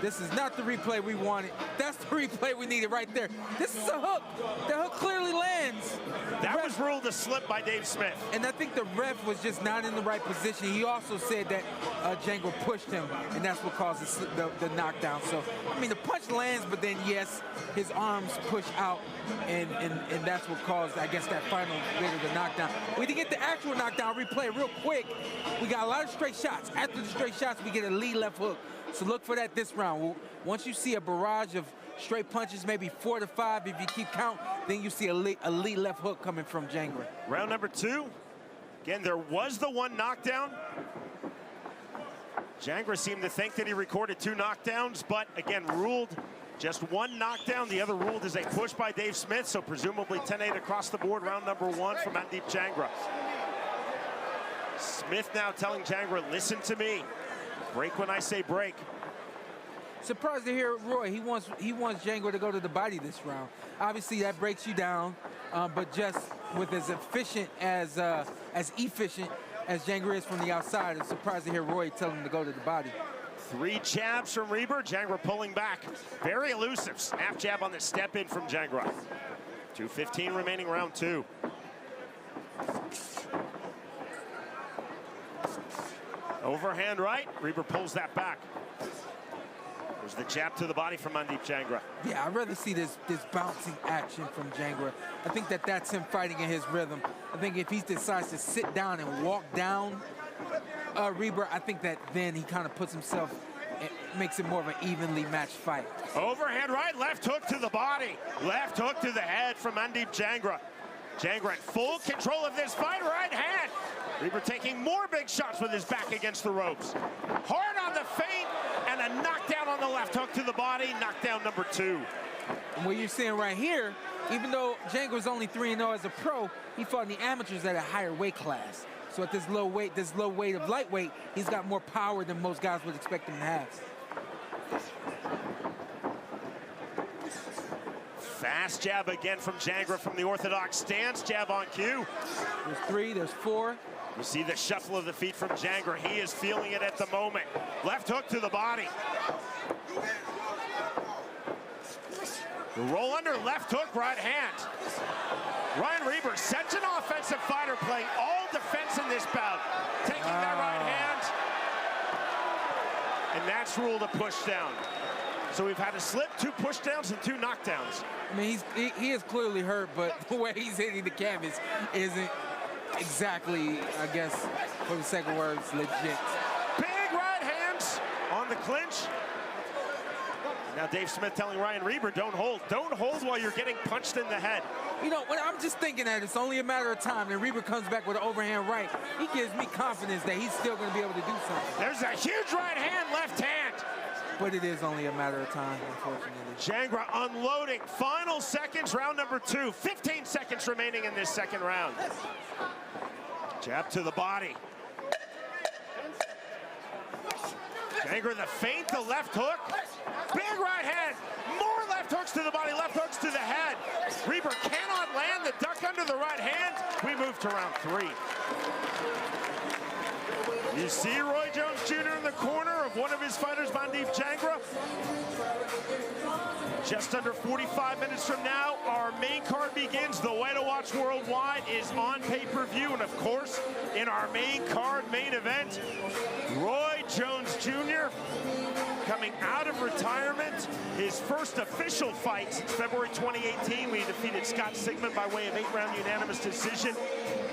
This is not the replay we wanted. That's the replay we needed right there. This is a hook. The hook clearly lands. That was ruled a slip by Dave Smith. And I think the ref was just not in the right position. He also said that Jangra pushed him, and that's what caused the knockdown. So, I mean, the punch lands, but then, yes, his arms push out, and that's what caused, I guess, that final bit of the knockdown. We didn't get the actual knockdown replay real quick. We got a lot of straight shots. After the straight shots, we get a lead left hook. So look for that this round. Once you see a barrage of straight punches, maybe 4 to 5 if you keep count, then you see a lead left hook coming from Jangra. Round number 2. Again, there was the one knockdown. Jangra seemed to think that he recorded 2 knockdowns, but again, ruled just 1 knockdown. The other ruled as a push by Dave Smith, so presumably 10-8 across the board. Round number 1 for Mandeep Jangra. Smith now telling Jangra, listen to me. Break when I say break. Surprised to hear Roy. He wants Jangra to go to the body this round. Obviously, that breaks you down, but just with as efficient as Jangra is from the outside, I'm surprised to hear Roy tell him to go to the body. 3 jabs from Reber. Jangra pulling back. Very elusive. Snap jab on the step in from Jangra. 2:15 remaining, round 2. Overhand right. Reber pulls that back. There's the jab to the body from Mandeep Jangra. Yeah, I'd rather see this bouncing action from Jangra. I think that's him fighting in his rhythm. I think if he decides to sit down and walk down Reber, I think that then he kind of puts himself, it makes it more of an evenly matched fight. Overhand right, left hook to the body. Left hook to the head from Mandeep Jangra. Jangra in full control of this fight, right hand. Reber taking more big shots with his back against the ropes. Hard on the feint, and a knockdown on the left hook to the body. Knockdown number 2. And what you're seeing right here, even though Jangra was only 3-0 as a pro, he fought in the amateurs at a higher weight class. So at this low weight of lightweight, he's got more power than most guys would expect him to have. Fast jab again from Jangra from the orthodox stance. Jab on cue. There's 3, there's 4. You see the shuffle of the feet from Jangra. He is feeling it at the moment. Left hook to the body. The roll under, left hook, right hand. Ryan Reber, such an offensive fighter, playing all defense in this bout. Taking that right hand. And that's ruled a push down. So we've had a slip, 2 push downs, and 2 knockdowns. I mean, he is clearly hurt, but the way he's hitting the canvas isn't exactly, I guess, for the sake of words, legit. Big right hands on the clinch. Now Dave Smith telling Ryan Reber, don't hold. Don't hold while you're getting punched in the head. You know, when I'm just thinking that it's only a matter of time, and Reber comes back with an overhand right, he gives me confidence that he's still going to be able to do something. There's a huge right hand, left hand. But it is only a matter of time, unfortunately. Jangra unloading. Final seconds, round number 2. 15 seconds remaining in this second round. Jab to the body. Jangra the feint, the left hook. Big right hand. More left hooks to the body, left hooks to the head. Reber cannot land the duck under the right hand. We move to round 3. You see Roy Jones Jr. in the corner of one of his fighters, Mandeep Jangra. Just under 45 minutes from now, our main card begins. The way to watch worldwide is on pay-per-view. And of course, in our main card, main event, Roy Jones Jr. coming out of retirement. His first official fight since February 2018. We defeated Scott Sigmund by way of 8-round unanimous decision.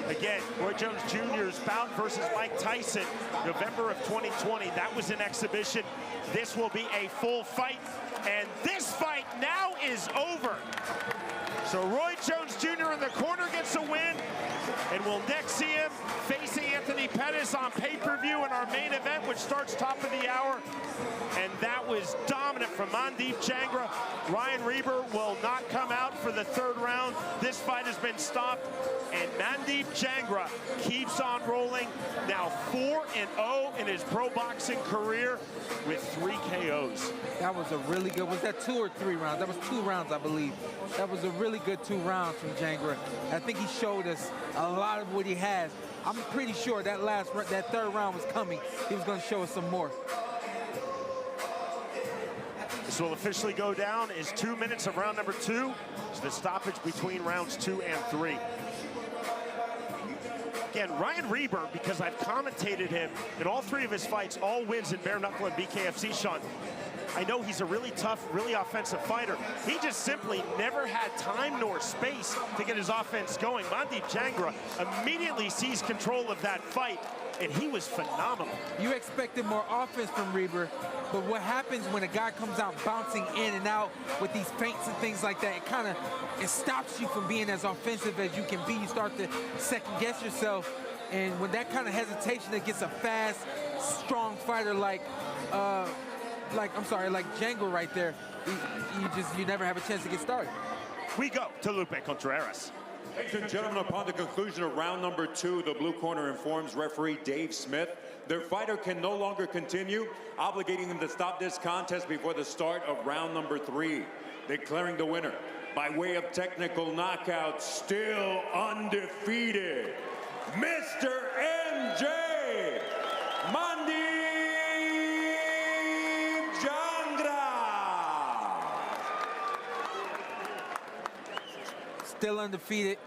Again, Roy Jones Jr.'s bout versus Mike Tyson, November of 2020. That was an exhibition. This will be a full fight, and this fight now is over. So Roy Jones Jr. in the corner gets a win, and we'll next see him facing Anthony Pettis on pay-per-view in our main event, which starts top of the hour. And that was dominant from Mandeep Jangra. Ryan Reber will not come out for the 3rd round. This fight has been stopped, and Mandeep Jangra keeps on rolling. Now 4-0 in his pro boxing career with 3 KOs. That was a really good, was that 2 or 3 rounds? That was 2 rounds, I believe. That was a really good 2 rounds from Jangra. I think he showed us a lot of what he has. I'm pretty sure that that 3rd round was coming. He was going to show us some more. This will officially go down as 2 minutes of round number 2. It's the stoppage between rounds 2 and 3. Again, Ryan Reber, because I've commentated him in all 3 of his fights, all wins in bare knuckle and BKFC, Sean. I know he's a really tough, really offensive fighter. He just simply never had time nor space to get his offense going. Mandeep Jangra immediately seized control of that fight, and he was phenomenal. You expected more offense from Reber, but what happens when a guy comes out bouncing in and out with these feints and things like that, it stops you from being as offensive as you can be. You start to second guess yourself, and when that kind of hesitation against a fast, strong fighter like Jangra right there, you never have a chance to get started. We go to Lupe Contreras. Ladies and gentlemen, upon the conclusion of round number 2, the blue corner informs referee Dave Smith their fighter can no longer continue, obligating him to stop this contest before the start of round number 3. Declaring the winner by way of technical knockout, still undefeated, Mr. MJ Mandeep Jangra. Still undefeated.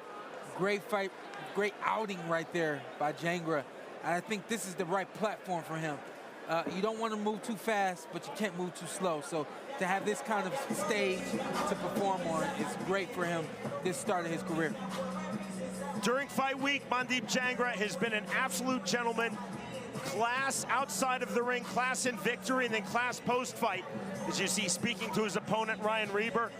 Great fight, great outing right there by Jangra. And I think this is the right platform for him. You don't want to move too fast, but you can't move too slow. So to have this kind of stage to perform on is great for him this start of his career. During fight week, Mandeep Jangra has been an absolute gentleman. Class outside of the ring, class in victory, and then class post-fight. As you see, speaking to his opponent, Ryan Reber.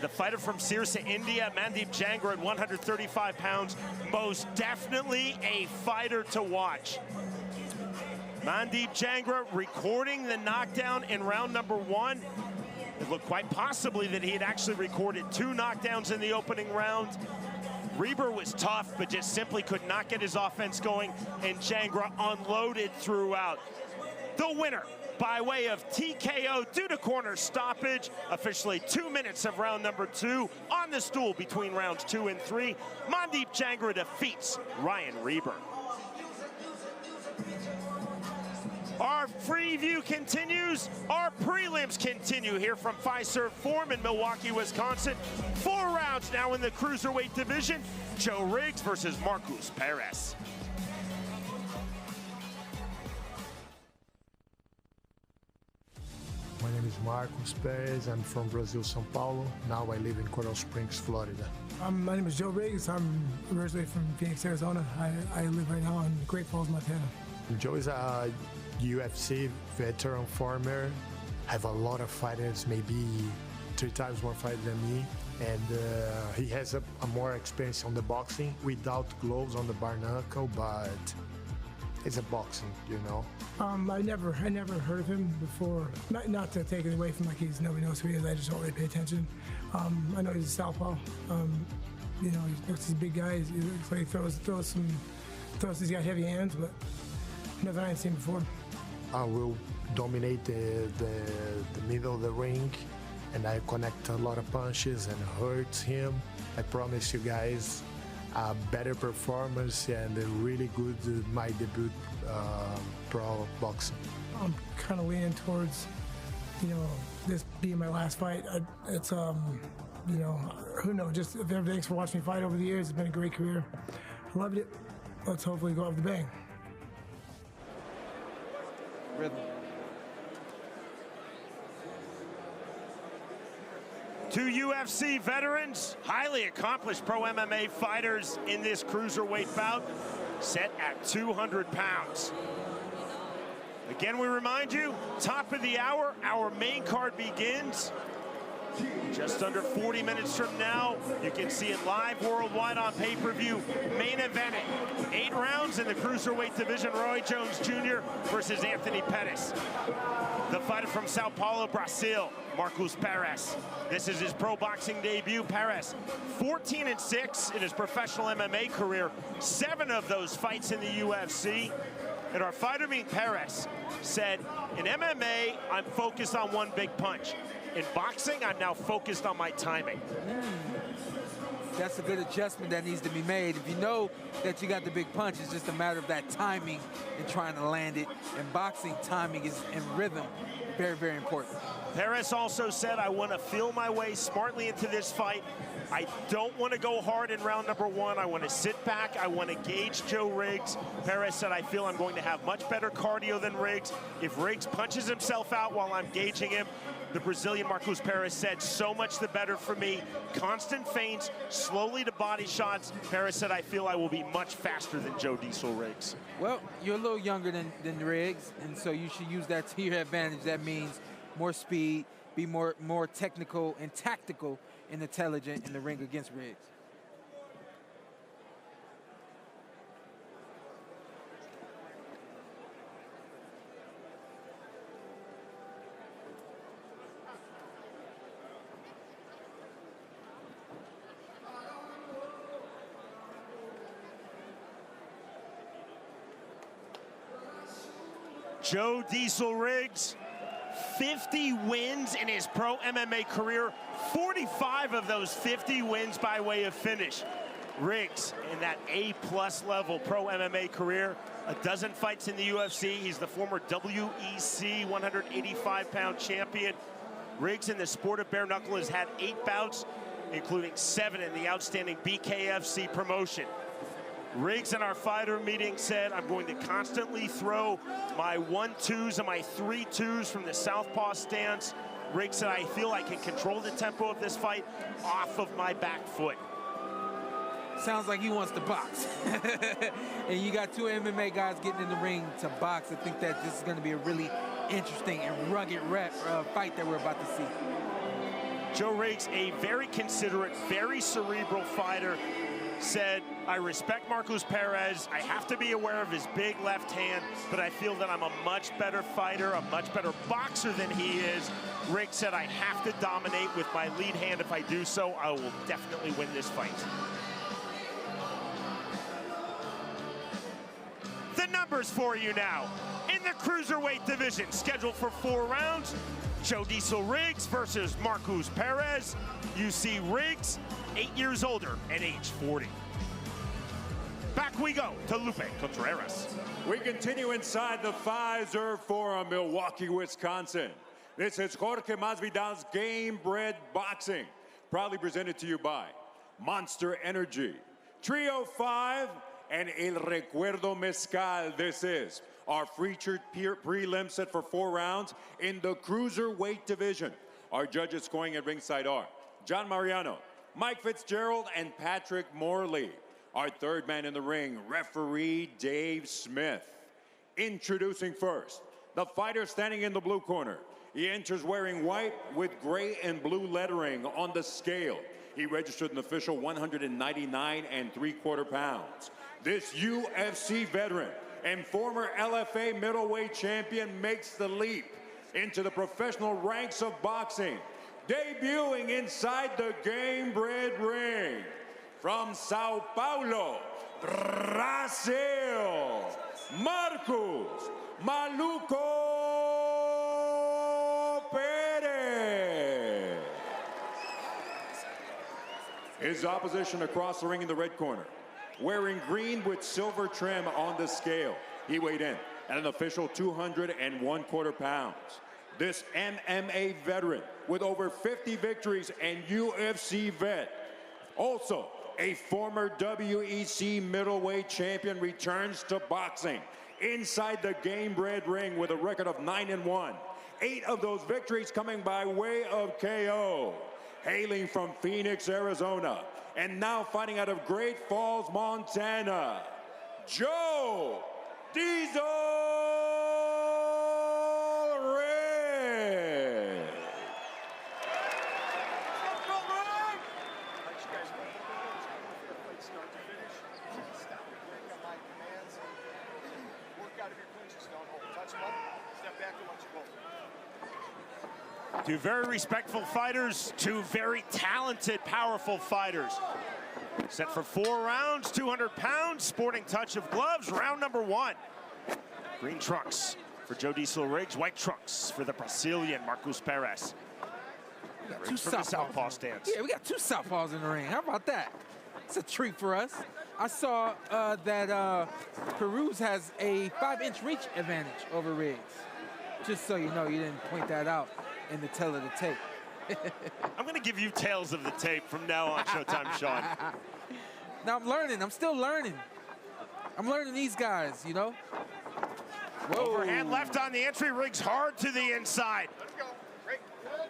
The fighter from Sirsa, India, Mandeep Jangra at 135 pounds. Most definitely a fighter to watch. Mandeep Jangra recording the knockdown in round number 1. It looked quite possibly that he had actually recorded 2 knockdowns in the opening round. Reber was tough, but just simply could not get his offense going, and Jangra unloaded throughout. The winner, by way of TKO due to corner stoppage, officially 2 minutes of round number 2 on the stool between rounds 2 and 3. Mandeep Jangra defeats Ryan Reber. All our preview continues. Our prelims continue here from Fiserv Forum in Milwaukee, Wisconsin. 4 rounds now in the cruiserweight division. Joe Riggs versus Marcus Perez. My name is Marcus Perez. I'm from Brazil, São Paulo. Now I live in Coral Springs, Florida. My name is Joe Riggs. I'm originally from Phoenix, Arizona. I live right now in Great Falls, Montana. Joe is a UFC veteran farmer. Have a lot of fighters, maybe 3 times more fighters than me. And he has a more experience on the boxing without gloves on the bar knuckle, but it's a boxing, you know. I never heard of him before. Not to take it away from nobody knows who he is. I just don't really pay attention. I know he's a southpaw. You know, he's a big guy. He looks like he he's got heavy hands, but never I ain't seen before. I will dominate the middle of the ring, and I connect a lot of punches and hurt him. I promise you guys a better performance and a really good my debut pro boxing. I'm kind of leaning towards, you know, this being my last fight. It's you know, who knows? Just thanks for watching me fight over the years. It's been a great career. I loved it. Let's hopefully go off the bang. Rhythm. Two UFC veterans, highly accomplished pro MMA fighters in this cruiserweight bout, set at 200 pounds. Again, we remind you, top of the hour, our main card begins. Just under 40 minutes from now, you can see it live worldwide on pay-per-view. Main eventing, 8 rounds in the cruiserweight division. Roy Jones Jr. versus Anthony Pettis. The fighter from Sao Paulo, Brazil, Marcus Perez. This is his pro boxing debut. Perez, 14-6 in his professional MMA career. 7 of those fights in the UFC. And our fighter, being Perez, said, in MMA, I'm focused on one big punch. In boxing, I'm now focused on my timing. That's a good adjustment that needs to be made. If you know that you got the big punch, it's just a matter of that timing and trying to land it. In boxing, timing is and rhythm very, very important. Perez also said, I want to feel my way smartly into this fight. I don't want to go hard in round number 1. I want to sit back. I want to gauge Joe Riggs. Perez said, I feel I'm going to have much better cardio than Riggs. If Riggs punches himself out while I'm gauging him, the Brazilian Marcus Perez said, so much the better for me. Constant feints, slowly to body shots. Perez said, I feel I will be much faster than Joe Diesel Riggs. Well, you're a little younger than Riggs, and so you should use that to your advantage. That means more speed, be more technical and tactical and intelligent in the ring against Riggs. Joe Diesel Riggs, 50 wins in his pro MMA career, 45 of those 50 wins by way of finish. Riggs, in that A-plus level pro MMA career, a dozen fights in the UFC. He's the former WEC 185-pound champion. Riggs in the sport of bare knuckle has had 8 bouts, including 7 in the outstanding BKFC promotion. Riggs in our fighter meeting said, I'm going to constantly throw my 1-2s and my 3-2s from the southpaw stance. Riggs said, I feel I can control the tempo of this fight off of my back foot. Sounds like he wants to box. And you got 2 MMA guys getting in the ring to box. I think that this is going to be a really interesting and rugged fight that we're about to see. Joe Riggs, a very considerate, very cerebral fighter, said, I respect Marcus Perez. I have to be aware of his big left hand, but I feel that I'm a much better fighter, a much better boxer than he is. Riggs said, I have to dominate with my lead hand. If I do so, I will definitely win this fight. The numbers for you now. In the cruiserweight division, scheduled for 4 rounds, Joe Diesel Riggs versus Marcus Perez. You see Riggs, 8 years older at age 40. back we go to Lupe Contreras. We continue inside the Pfizer Forum, Milwaukee, Wisconsin. This is Jorge Masvidal's Gamebred Boxing, proudly presented to you by Monster Energy, Trio 5, and El Recuerdo Mezcal. This is our featured prelim set for 4 rounds in the cruiserweight division. Our judges scoring at ringside are John Mariano, Mike Fitzgerald, and Patrick Morley. Our third man in the ring, referee Dave Smith. Introducing first, the fighter standing in the blue corner. He enters wearing white with gray and blue lettering on the scale. He registered an official 199 3/4 pounds. This UFC veteran and former LFA middleweight champion makes the leap into the professional ranks of boxing, debuting inside the Gamebred ring. From Sao Paulo, Brazil, Marcos Maluco Perez. His opposition across the ring in the red corner, wearing green with silver trim on the scale. He weighed in at an official 201/4 pounds. This MMA veteran with over 50 victories and UFC vet, also a former WEC middleweight champion, returns to boxing inside the Gamebred ring with a record of 9-1. 8 of those victories coming by way of KO. Hailing from Phoenix, Arizona, and now fighting out of Great Falls, Montana, Joe Diesel Red. Two very respectful fighters, two very talented, powerful fighters. Set for 4 rounds, 200 pounds, sporting touch of gloves, round number 1. Green trunks for Joe Diesel Riggs, white trunks for the Brazilian Marcos Perez. We got two southpaw stance. Yeah, we got 2 southpaws in the ring. How about that? It's a treat for us. I saw that Perez has a 5-inch reach advantage over Riggs. Just so you know, you didn't point that out in the tail of the tape. I'm going to give you tails of the tape from now on, Showtime Sean. Now I'm learning. I'm still learning. I'm learning these guys, you know. Whoa. Overhand left on the entry, Riggs hard to the inside. You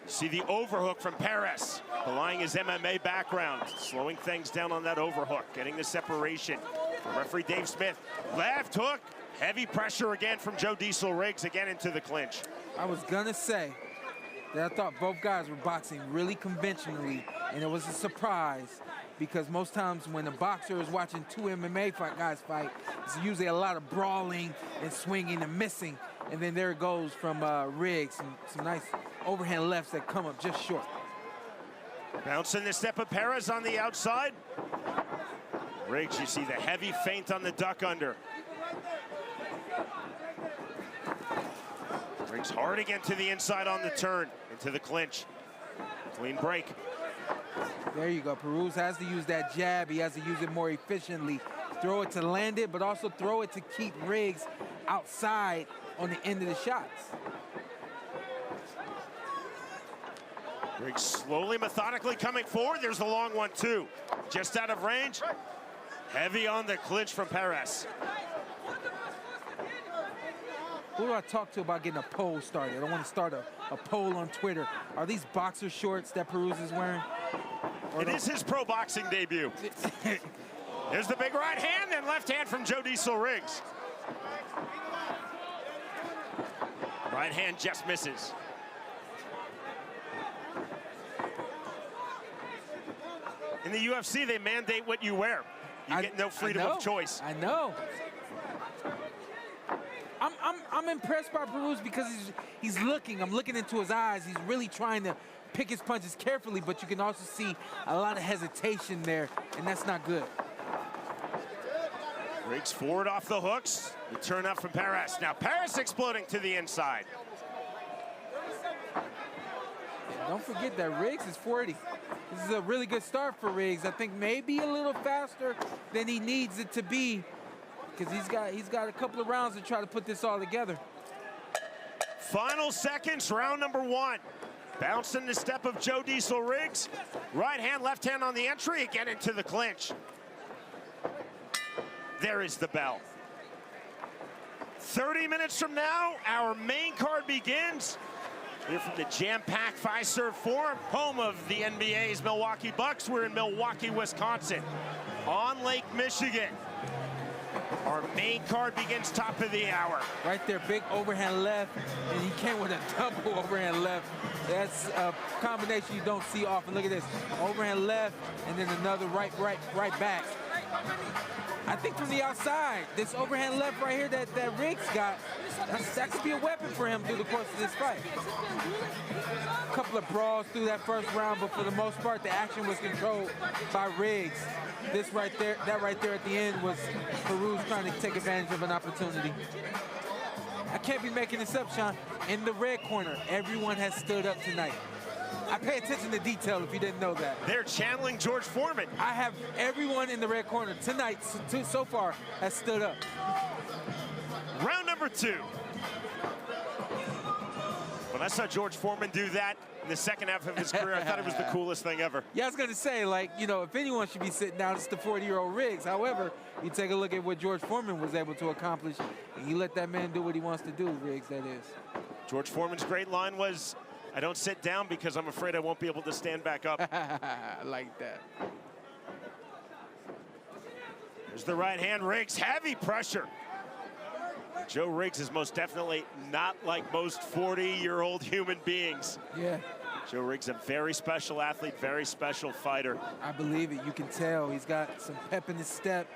see the overhook from Perez, belying his MMA background, slowing things down on that overhook, getting the separation. For referee Dave Smith, left hook, heavy pressure again from Joe Diesel Riggs, again into the clinch. I was gonna say that I thought both guys were boxing really conventionally, and it was a surprise because most times when a boxer is watching 2 MMA guys fight, it's usually a lot of brawling and swinging and missing, and then there it goes from Riggs, some nice overhand lefts that come up just short. Bouncing the step of Perez on the outside. Riggs, you see the heavy feint on the duck under. Riggs hard again to the inside on the turn, into the clinch. Clean break. There you go. Perez has to use that jab. He has to use it more efficiently. Throw it to land it, but also throw it to keep Riggs outside on the end of the shots. Riggs slowly, methodically coming forward. There's the long one, too. Just out of range. Heavy on the clinch from Perez. Who do I talk to about getting a poll started? I don't want to start a poll on Twitter. Are these boxer shorts that Perez is wearing? It is his pro boxing debut. There's the big right hand and left hand from Joe Diesel Riggs. Right hand just misses. In the UFC, they mandate what you wear. You get no freedom of choice. I know. I'm impressed by Perez because he's looking. I'm looking into his eyes. He's really trying to pick his punches carefully, but you can also see a lot of hesitation there, and that's not good. Riggs forward off the hooks. The turn up from Perez. Now Perez exploding to the inside. Don't forget that Riggs is 40. This is a really good start for Riggs. I think maybe a little faster than he needs it to be, because he's got a couple of rounds to try to put this all together. Final seconds, round number 1. Bouncing the step of Joe Diesel Riggs. Right hand, left hand on the entry, again into the clinch. There is the bell. 30 minutes from now, our main card begins. Here from the jam-packed Fiserv Forum, home of the NBA's Milwaukee Bucks. We're in Milwaukee, Wisconsin, on Lake Michigan. Our main card begins top of the hour. Right there, big overhand left, and he came with a double overhand left. That's a combination you don't see often. Look at this, overhand left, and then another right back. I think from the outside, this overhand left right here that Riggs got, that could be a weapon for him through the course of this fight. A couple of brawls through that first round, but for the most part, the action was controlled by Riggs. This right there, that right there at the end was Perez trying to take advantage of an opportunity. I can't be making this up, Sean. In the red corner, everyone has stood up tonight. I pay attention to detail if you didn't know that. They're channeling George Foreman. I have everyone in the red corner tonight so far has stood up. Round number 2. When I saw George Foreman do that in the second half of his career, I thought it was the coolest thing ever. Yeah, I was going to say, like, you know, if anyone should be sitting down, it's the 40-year-old Riggs. However, you take a look at what George Foreman was able to accomplish, and you let that man do what he wants to do, Riggs, that is. George Foreman's great line was, I don't sit down because I'm afraid I won't be able to stand back up. I like that. There's the right hand, Riggs, heavy pressure. Joe Riggs is most definitely not like most 40-year-old human beings. Yeah. Joe Riggs, a very special athlete, very special fighter. I believe it. You can tell he's got some pep in his step.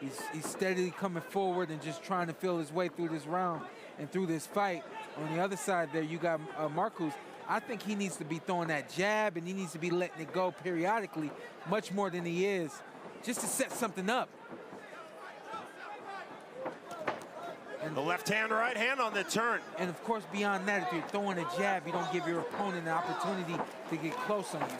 He's steadily coming forward and just trying to feel his way through this round and through this fight. On the other side there, you got Marcus. I think he needs to be throwing that jab, and he needs to be letting it go periodically, much more than he is, just to set something up. And the left hand, right hand on the turn. And of course, beyond that, if you're throwing a jab, you don't give your opponent an opportunity to get close on you.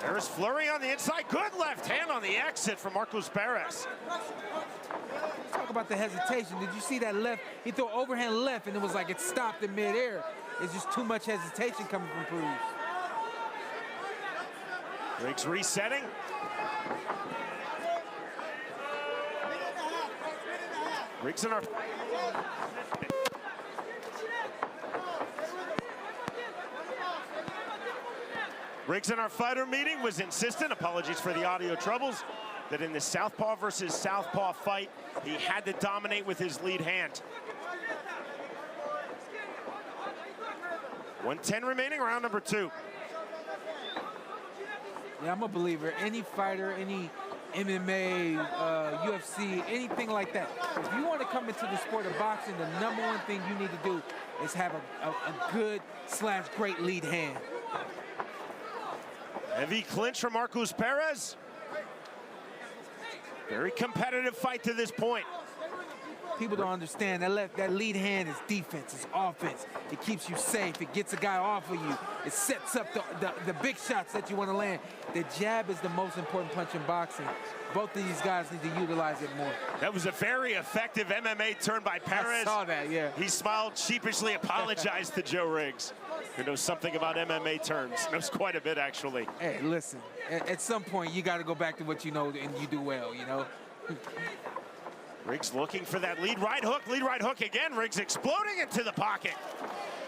There's flurry on the inside. Good left hand on the exit from Marcus Perez. Let's talk about the hesitation. Did you see that left? He threw overhand left, and it was like it stopped in midair. It's just too much hesitation coming from Perez. Riggs resetting. Riggs in our... Riggs in our fighter meeting was insistent, apologies for the audio troubles, that in the southpaw versus southpaw fight, he had to dominate with his lead hand. 1:10 remaining, round number 2. Yeah, I'm a believer. Any fighter, any MMA, UFC, anything like that. If you want to come into the sport of boxing, the number one thing you need to do is have a good / great lead hand. Heavy clinch from Marcus Perez. Very competitive fight to this point. People don't understand that lead hand is defense, it's offense. It keeps you safe. It gets a guy off of you. It sets up the big shots that you want to land. The jab is the most important punch in boxing. Both of these guys need to utilize it more. That was a very effective MMA turn by Perez. I saw that, yeah. He smiled sheepishly, apologized to Joe Riggs, who knows something about MMA turns. Knows quite a bit, actually. Hey, listen, at some point, you got to go back to what you know and you do well, you know? Riggs looking for that lead right hook again. Riggs exploding into the pocket.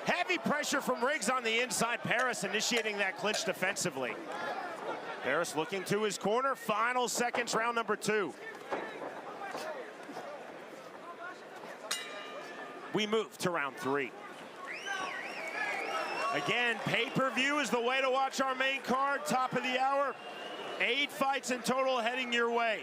Heavy pressure from Riggs on the inside. Perez initiating that clinch defensively. Perez looking to his corner. Final seconds, round number 2. We move to round 3. Again, pay-per-view is the way to watch our main card. Top of the hour. 8 fights in total heading your way.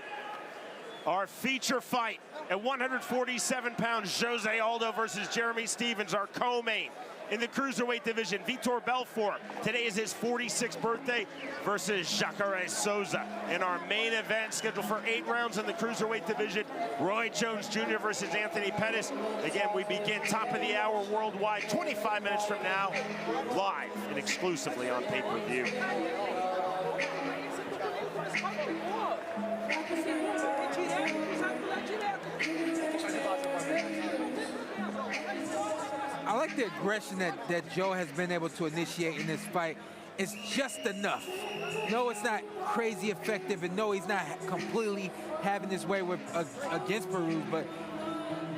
Our feature fight at 147 pounds, Jose Aldo versus Jeremy Stephens, our co-main. In the cruiserweight division, Vitor Belfort, today is his 46th birthday, versus Jacare Souza. In our main event, scheduled for 8 rounds in the cruiserweight division, Roy Jones Jr. versus Anthony Pettis. Again, we begin top of the hour worldwide, 25 minutes from now, live and exclusively on pay-per-view. I like the aggression that Joe has been able to initiate in this fight. It's just enough. No, it's not crazy effective, and no, he's not completely having his way with against Perez, but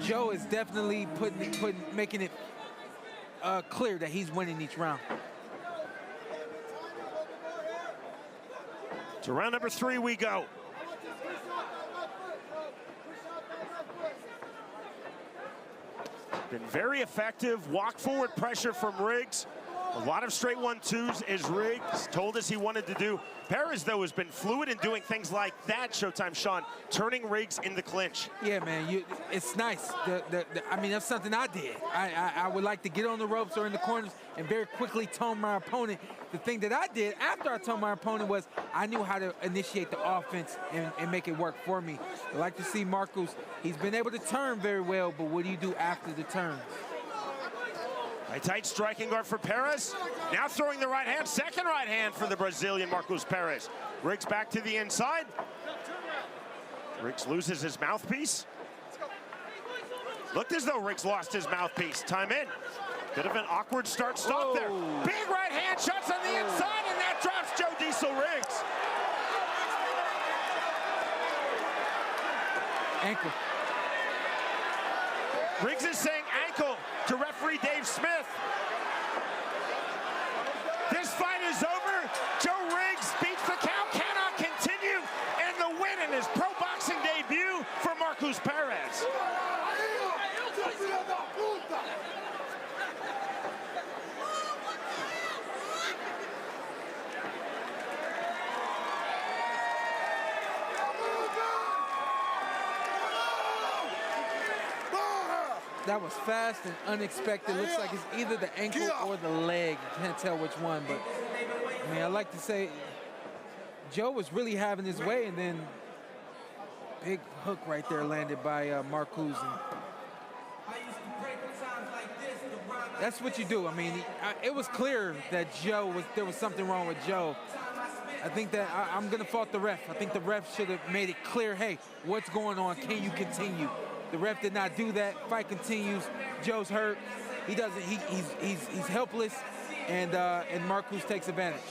Joe is definitely making it clear that he's winning each round. To round number 3 we go. Been very effective. Walk forward pressure from Riggs. A lot of straight 1-2s as Riggs told us he wanted to do. Perez, though, has been fluid in doing things like that, Showtime Sean, turning Riggs in the clinch. Yeah, man, it's nice. I mean, that's something I did. I would like to get on the ropes or in the corners and very quickly tone my opponent. The thing that I did after I toned my opponent was I knew how to initiate the offense and make it work for me. I like to see Marcos. He's been able to turn very well, but what do you do after the turn? A tight striking guard for Perez. Now throwing the right hand, second right hand for the Brazilian Marcos Perez. Riggs back to the inside. Riggs loses his mouthpiece. Looked as though Riggs lost his mouthpiece. Time in. Bit of an awkward start-stop there. Big right hand shots on the inside, and that drops Joe Diesel Riggs. Ankle. Riggs is saying ankle to referee Dave Smith. This fight is over. Joe Riggs beats the count, cannot continue, and the win in his pro boxing debut for Marcos Perez. That was fast and unexpected. Looks like it's either the ankle or the leg. Can't tell which one, but I mean, I like to say Joe was really having his way, and then big hook right there landed by Marcos. That's what you do. I mean, it was clear that there was something wrong with Joe. I think that I'm going to fault the ref. I think the ref should have made it clear, hey, what's going on? Can you continue? The ref did not do that. Fight continues. Joe's hurt. He doesn't. He's helpless, and Marcos takes advantage.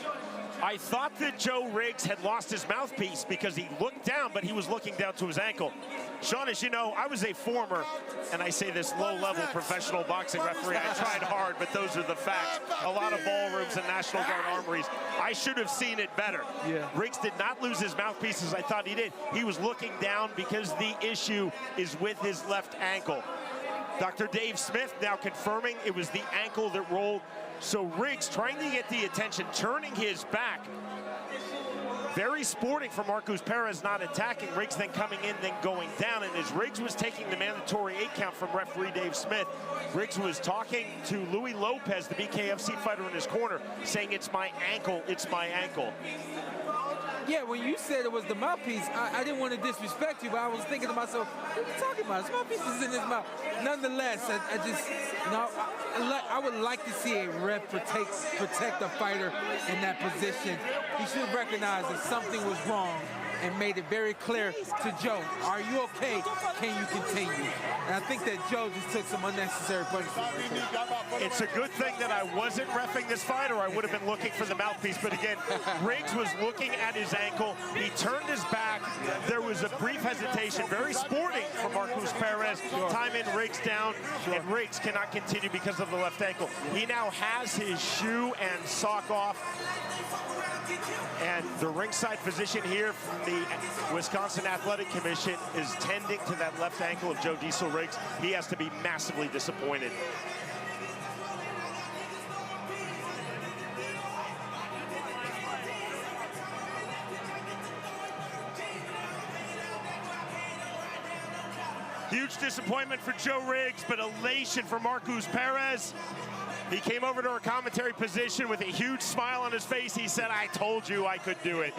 I thought that Joe Riggs had lost his mouthpiece because he looked down, but he was looking down to his ankle. Sean, as you know, I was a former, and I say this, low-level professional boxing referee. I tried hard, but those are the facts. A lot of ballrooms and National Guard armories. I should have seen it better. Yeah. Riggs did not lose his mouthpiece as I thought he did. He was looking down because the issue is with his left ankle. Dr. Dave Smith now confirming it was the ankle that rolled. So Riggs trying to get the attention, turning his back. Very sporting for Marcos Perez, not attacking. Riggs then coming in, then going down. And as Riggs was taking the mandatory 8 count from referee Dave Smith, Riggs was talking to Louis Lopez, the BKFC fighter in his corner, saying, it's my ankle, it's my ankle. Yeah, when you said it was the mouthpiece, I didn't want to disrespect you, but I was thinking to myself, what are you talking about? His mouthpiece is in his mouth. Nonetheless, I just, you know, I would like to see a ref protect a fighter in that position. He should recognize that something was wrong and made it very clear to Joe, are you okay? Can you continue? And I think that Joe just took some unnecessary punishment. It's a good thing that I wasn't reffing this fight, or I would have been looking for the mouthpiece. But again, Riggs was looking at his ankle. He turned his back. There was a brief hesitation. Very sporting for Marcos Perez. Time in, Riggs down, and Riggs cannot continue because of the left ankle. He now has his shoe and sock off. And the ringside physician here from the Wisconsin Athletic Commission is tending to that left ankle of Joe Diesel Riggs. He has to be massively disappointed. Huge disappointment for Joe Riggs, but elation for Marcos Perez. He came over to our commentary position with a huge smile on his face. He said, I told you I could do it.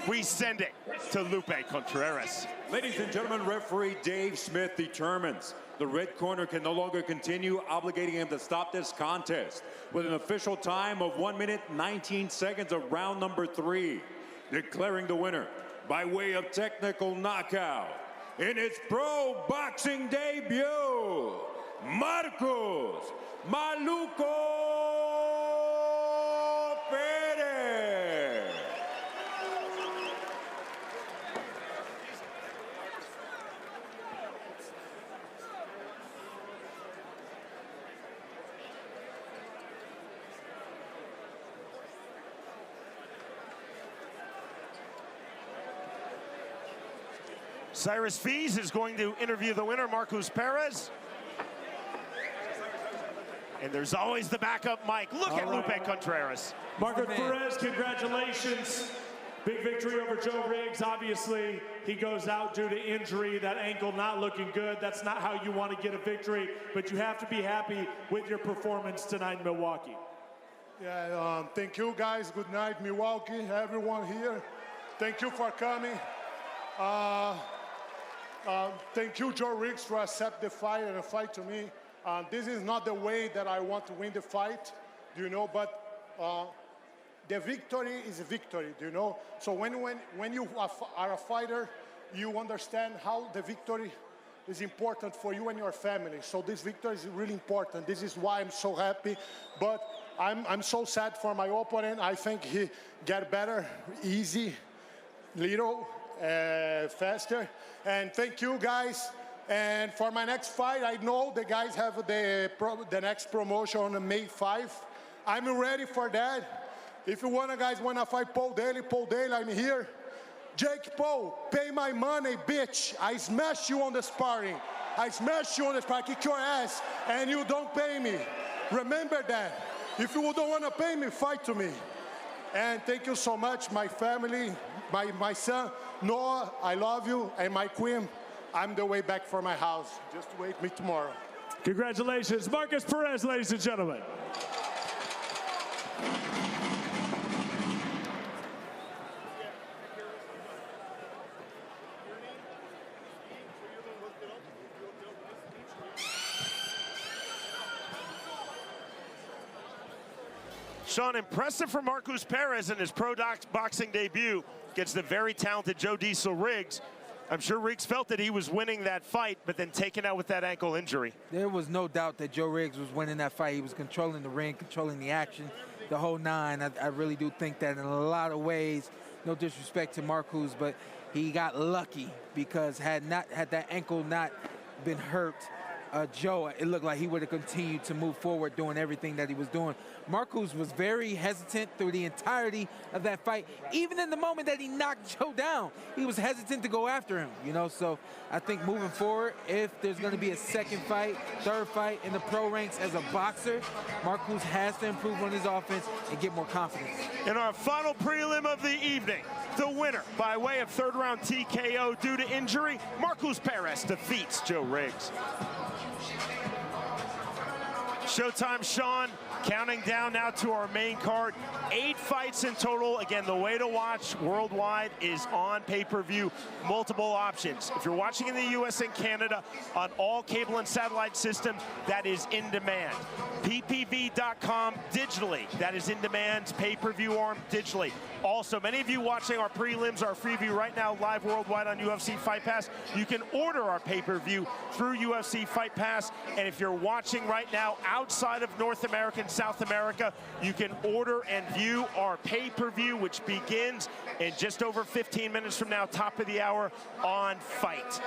We send it to Lupe Contreras. Ladies and gentlemen, referee Dave Smith determines the the red corner can no longer continue, obligating him to stop this contest with an official time of 1 minute 19 seconds of round number 3. Declaring the winner by way of technical knockout in its pro boxing debut, Marcos Maluco Pettis. Cyrus Fees is going to interview the winner, Marcos Perez. And there's always the backup mic. Look at Lupe Contreras. Marcos Perez, congratulations. Big victory over Joe Riggs. Obviously, he goes out due to injury. That ankle not looking good. That's not how you want to get a victory, but you have to be happy with your performance tonight in Milwaukee. Yeah, thank you guys. Good night, Milwaukee, everyone here. Thank you for coming. Thank you, Joe Riggs, for accept the fight and fight to me. This is not the way that I want to win the fight, you know, but the victory is a victory, you know. So when you are a fighter, you understand how the victory is important for you and your family. So this victory is really important. This is why I'm so happy. But I'm so sad for my opponent. I think he get better, easy, little, faster. And thank you guys. And for my next fight, I know the guys have the next promotion on May 5. I'm ready for that. If you guys want to fight Paul Daly, I'm here. Jake Paul, pay my money, bitch. I smash you on the sparring. I kick your ass, and you don't pay me. Remember that. If you don't want to pay me, fight to me. And thank you so much, my family, my son, Noah, I love you, and my queen. I'm the way back for my house. Just wait me tomorrow. Congratulations, Marcos Perez, ladies and gentlemen. Sean, impressive for Marcos Perez in his pro boxing debut against the very talented Joe Diesel Riggs. I'm sure Riggs felt that he was winning that fight, but then taken out with that ankle injury. There was no doubt that Joe Riggs was winning that fight. He was controlling the ring, controlling the action, the whole nine. I really do think that in a lot of ways, no disrespect to Marcos, but he got lucky because had that ankle not been hurt, Joe, it looked like he would have continued to move forward doing everything that he was doing. Marcos was very hesitant through the entirety of that fight. Even in the moment that he knocked Joe down, he was hesitant to go after him, you know? So I think moving forward, if there's gonna be a second fight, third fight in the pro ranks as a boxer, Marcos has to improve on his offense and get more confidence. In our final prelim of the evening, the winner by way of third round TKO due to injury, Marcos Perez defeats Joe Riggs. Showtime, Sean, counting down now to our main card. 8 fights in total. Again, the way to watch worldwide is on pay-per-view, multiple options. If you're watching in the US and Canada on all cable and satellite systems, that is in demand. ppv.com digitally, that is in demand. Pay-per-view arm digitally. Also, many of you watching our prelims, our freeview right now live worldwide on UFC Fight Pass, you can order our pay-per-view through UFC Fight Pass. And if you're watching right now outside of North America and South America, you can order and view our pay-per-view, which begins in just over 15 minutes from now, top of the hour on Fight.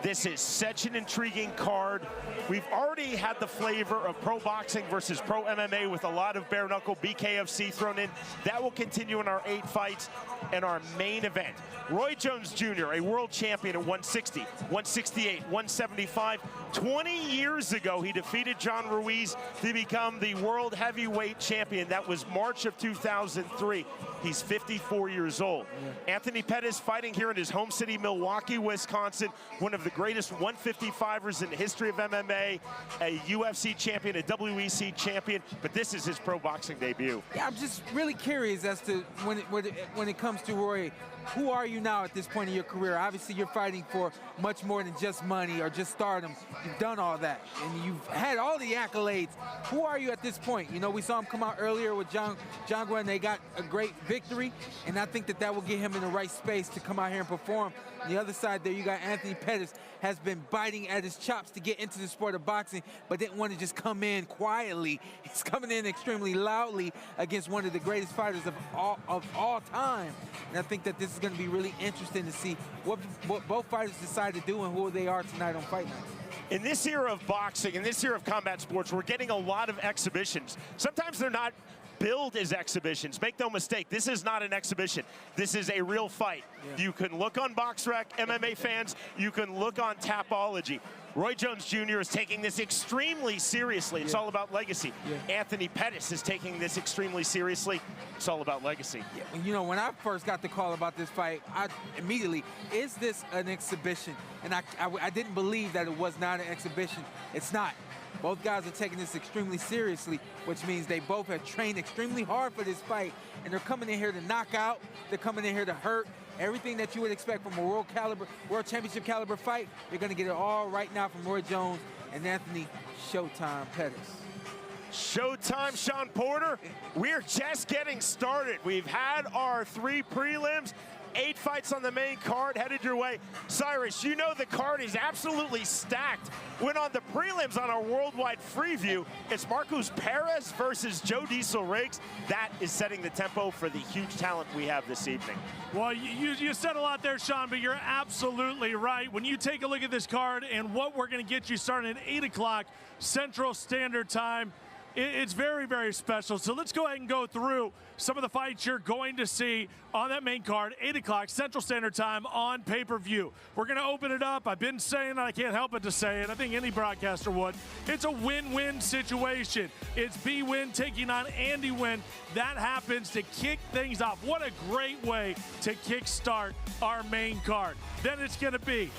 This is such an intriguing card. We've already had the flavor of pro boxing versus pro MMA with a lot of bare knuckle BKFC thrown in. That will continue in our 8 fights and our main event. Roy Jones Jr., a world champion at 160, 168, 175. 20 years ago, he defeated John Ruiz to become the world world heavyweight champion. That was March of 2003. He's 54 years old. Yeah. Anthony Pettis fighting here in his home city, Milwaukee, Wisconsin. One of the greatest 155ers in the history of MMA, a UFC champion, a WEC champion, but this is his pro boxing debut. Yeah, I'm just really curious as to when it comes to Roy, who are you now at this point in your career? Obviously, you're fighting for much more than just money or just stardom. You've done all that, and you've had all the accolades. Who are you at this point? You know, we saw him come out earlier with Jangra, and they got a great victory, and I think that will get him in the right space to come out here and perform. On the other side there, you got Anthony Pettis, has been biting at his chops to get into the sport of boxing, but didn't want to just come in quietly. He's coming in extremely loudly against one of the greatest fighters of all time. And I think that this is going to be really interesting to see what both fighters decide to do and who they are tonight on Fight Night. In this era of boxing, in this era of combat sports, we're getting a lot of exhibitions. Sometimes they're not billed as exhibitions. Make no mistake, this is not an exhibition. This is a real fight. Yeah. You can look on BoxRec, MMA fans, you can look on Tapology. Roy Jones Jr. is taking this extremely seriously. It's all about legacy. Yeah. Anthony Pettis is taking this extremely seriously. It's all about legacy. Yeah. You know, when I first got the call about this fight, I immediately, is this an exhibition? And I didn't believe that it was not an exhibition. It's not. Both guys are taking this extremely seriously, which means they both have trained extremely hard for this fight, and they're coming in here to knock out, they're coming in here to hurt. Everything that you would expect from a world championship caliber fight, you're gonna get it all right now from Roy Jones and Anthony Showtime Pettis. Showtime, Sean Porter. We're just getting started. We've had our 3 prelims, 8 fights on the main card headed your way. Cyrus, you know the card is absolutely stacked. When on the prelims on our worldwide Freeview, it's Marcus Perez versus Joe Diesel Riggs. That is setting the tempo for the huge talent we have this evening. Well, you said a lot there, Sean, but you're absolutely right. When you take a look at this card and what we're going to get you starting at 8 o'clock Central Standard Time, it's very, very special. So let's go ahead and go through some of the fights you're going to see on that main card, 8 o'clock Central Standard Time on pay-per-view. We're going to open it up. I've been saying, I can't help but to say it. I think any broadcaster would. It's a win-win situation. It's B Win taking on Andy Win. That happens to kick things off. What a great way to kickstart our main card. Then it's going to be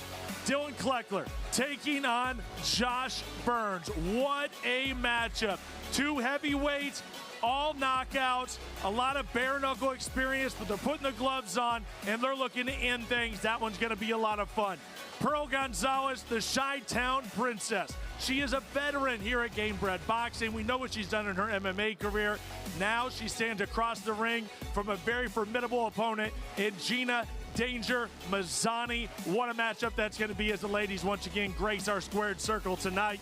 Dylan Kleckler taking on Josh Burns. What a matchup. 2 heavyweights, all knockouts, a lot of bare knuckle experience, but they're putting the gloves on and they're looking to end things. That one's going to be a lot of fun. Pearl Gonzalez, the Chi-Town Princess. She is a veteran here at Gamebred Boxing. We know what she's done in her MMA career. Now she stands across the ring from a very formidable opponent in Gina Danger Mazzani. What a matchup that's going to be as the ladies once again grace our squared circle tonight.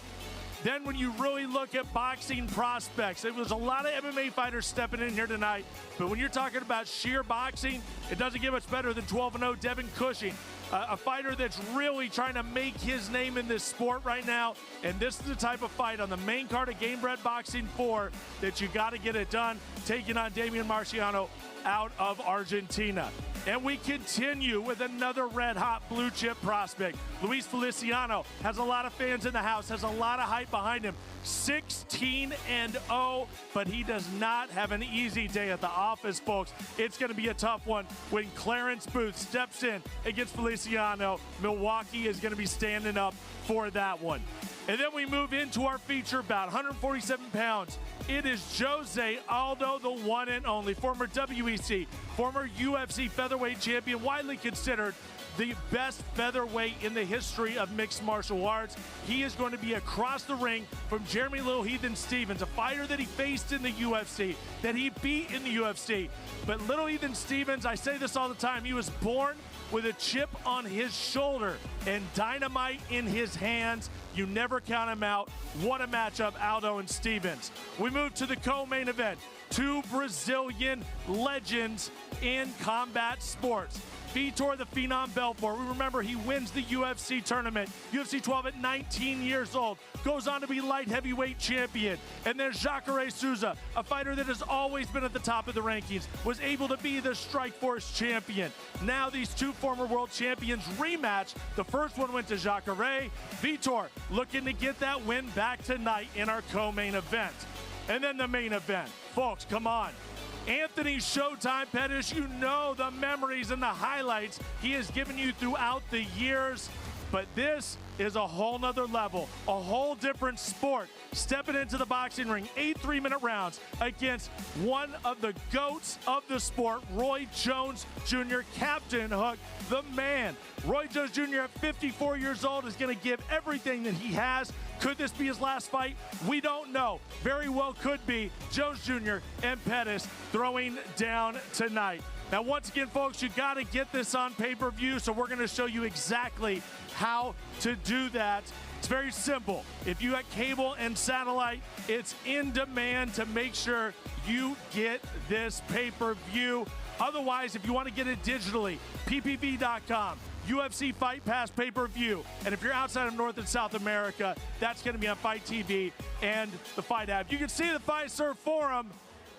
Then when you really look at boxing prospects, there was a lot of MMA fighters stepping in here tonight, but when you're talking about sheer boxing, it doesn't get much better than 12-0 Devin Cushing, a fighter that's really trying to make his name in this sport right now, and this is the type of fight on the main card of Gamebred Boxing 4 that you got to get it done, taking on Damian Marciano out of Argentina. And we continue with another red-hot blue-chip prospect. Luis Feliciano has a lot of fans in the house, has a lot of hype behind him. 16-0, but he does not have an easy day at the office, folks. It's going to be a tough one when Clarence Booth steps in against Feliciano. Milwaukee is going to be standing up for that one. And then we move into our feature bout, 147 pounds. It is Jose Aldo, the one and only, former WEC, former UFC featherweight champion, widely considered the best featherweight in the history of mixed martial arts. He is going to be across the ring from Jeremy Little Heathen Stevens, a fighter that he faced in the UFC, that he beat in the UFC. But Little Heathen Stevens, I say this all the time, he was born with a chip on his shoulder and dynamite in his hands. You never count him out. What a matchup, Aldo and Stevens. We move to the co-main event. 2 Brazilian legends in combat sports. Vitor the Phenom Belfort. We remember he wins the UFC tournament, UFC 12 at 19 years old. Goes on to be light heavyweight champion. And then Jacare Souza, a fighter that has always been at the top of the rankings, was able to be the Strikeforce champion. Now these 2 former world champions rematch. The first one went to Jacare. Vitor looking to get that win back tonight in our co-main event. And then the main event. Folks, come on. Anthony Showtime Pettis, you know the memories and the highlights he has given you throughout the years. But this is a whole nother level, a whole different sport. Stepping into the boxing ring, 8 3-minute rounds against one of the GOATs of the sport, Roy Jones Jr., Captain Hook, the man. Roy Jones Jr. at 54 years old is going to give everything that he has. Could this be his last fight? We don't know. Very well could be. Jones Jr. and Pettis throwing down tonight. Now, once again, folks, you got to get this on pay-per-view, so we're going to show you exactly how to do that. It's very simple. If you got cable and satellite, it's in demand to make sure you get this pay-per-view. Otherwise, if you want to get it digitally, ppv.com, UFC Fight Pass pay-per-view. And if you're outside of North and South America, that's going to be on Fight TV and the Fight app. You can see the Fiserv Forum.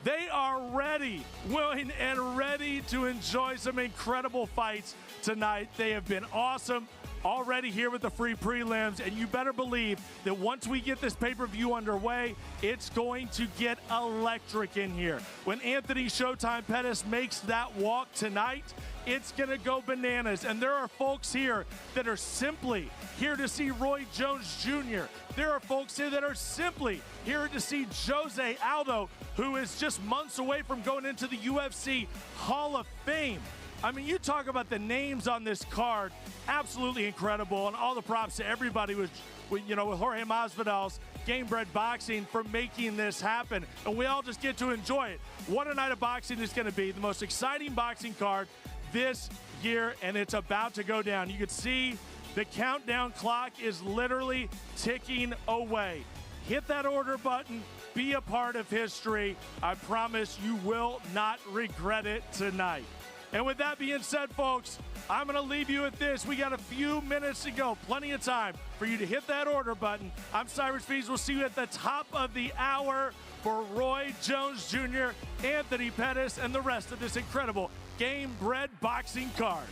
They are ready, willing, and ready to enjoy some incredible fights tonight. They have been awesome already here with the free prelims, and you better believe that once we get this pay-per-view underway, it's going to get electric in here. When Anthony Showtime Pettis makes that walk tonight, it's going to go bananas. And there are folks here that are simply here to see Roy Jones Jr. There are folks here that are simply here to see Jose Aldo, who is just months away from going into the UFC Hall of Fame. I mean, you talk about the names on this card, absolutely incredible, and all the props to everybody with Jorge Masvidal's Gamebred Boxing for making this happen, and we all just get to enjoy it. What a night of boxing is going to be. The most exciting boxing card this year, and it's about to go down. You can see the countdown clock is literally ticking away. Hit that order button, be a part of history. I promise you will not regret it tonight. And with that being said, folks, I'm going to leave you with this. We got a few minutes to go. Plenty of time for you to hit that order button. I'm Cyrus Fees. We'll see you at the top of the hour for Roy Jones Jr., Anthony Pettis, and the rest of this incredible Gamebred boxing card.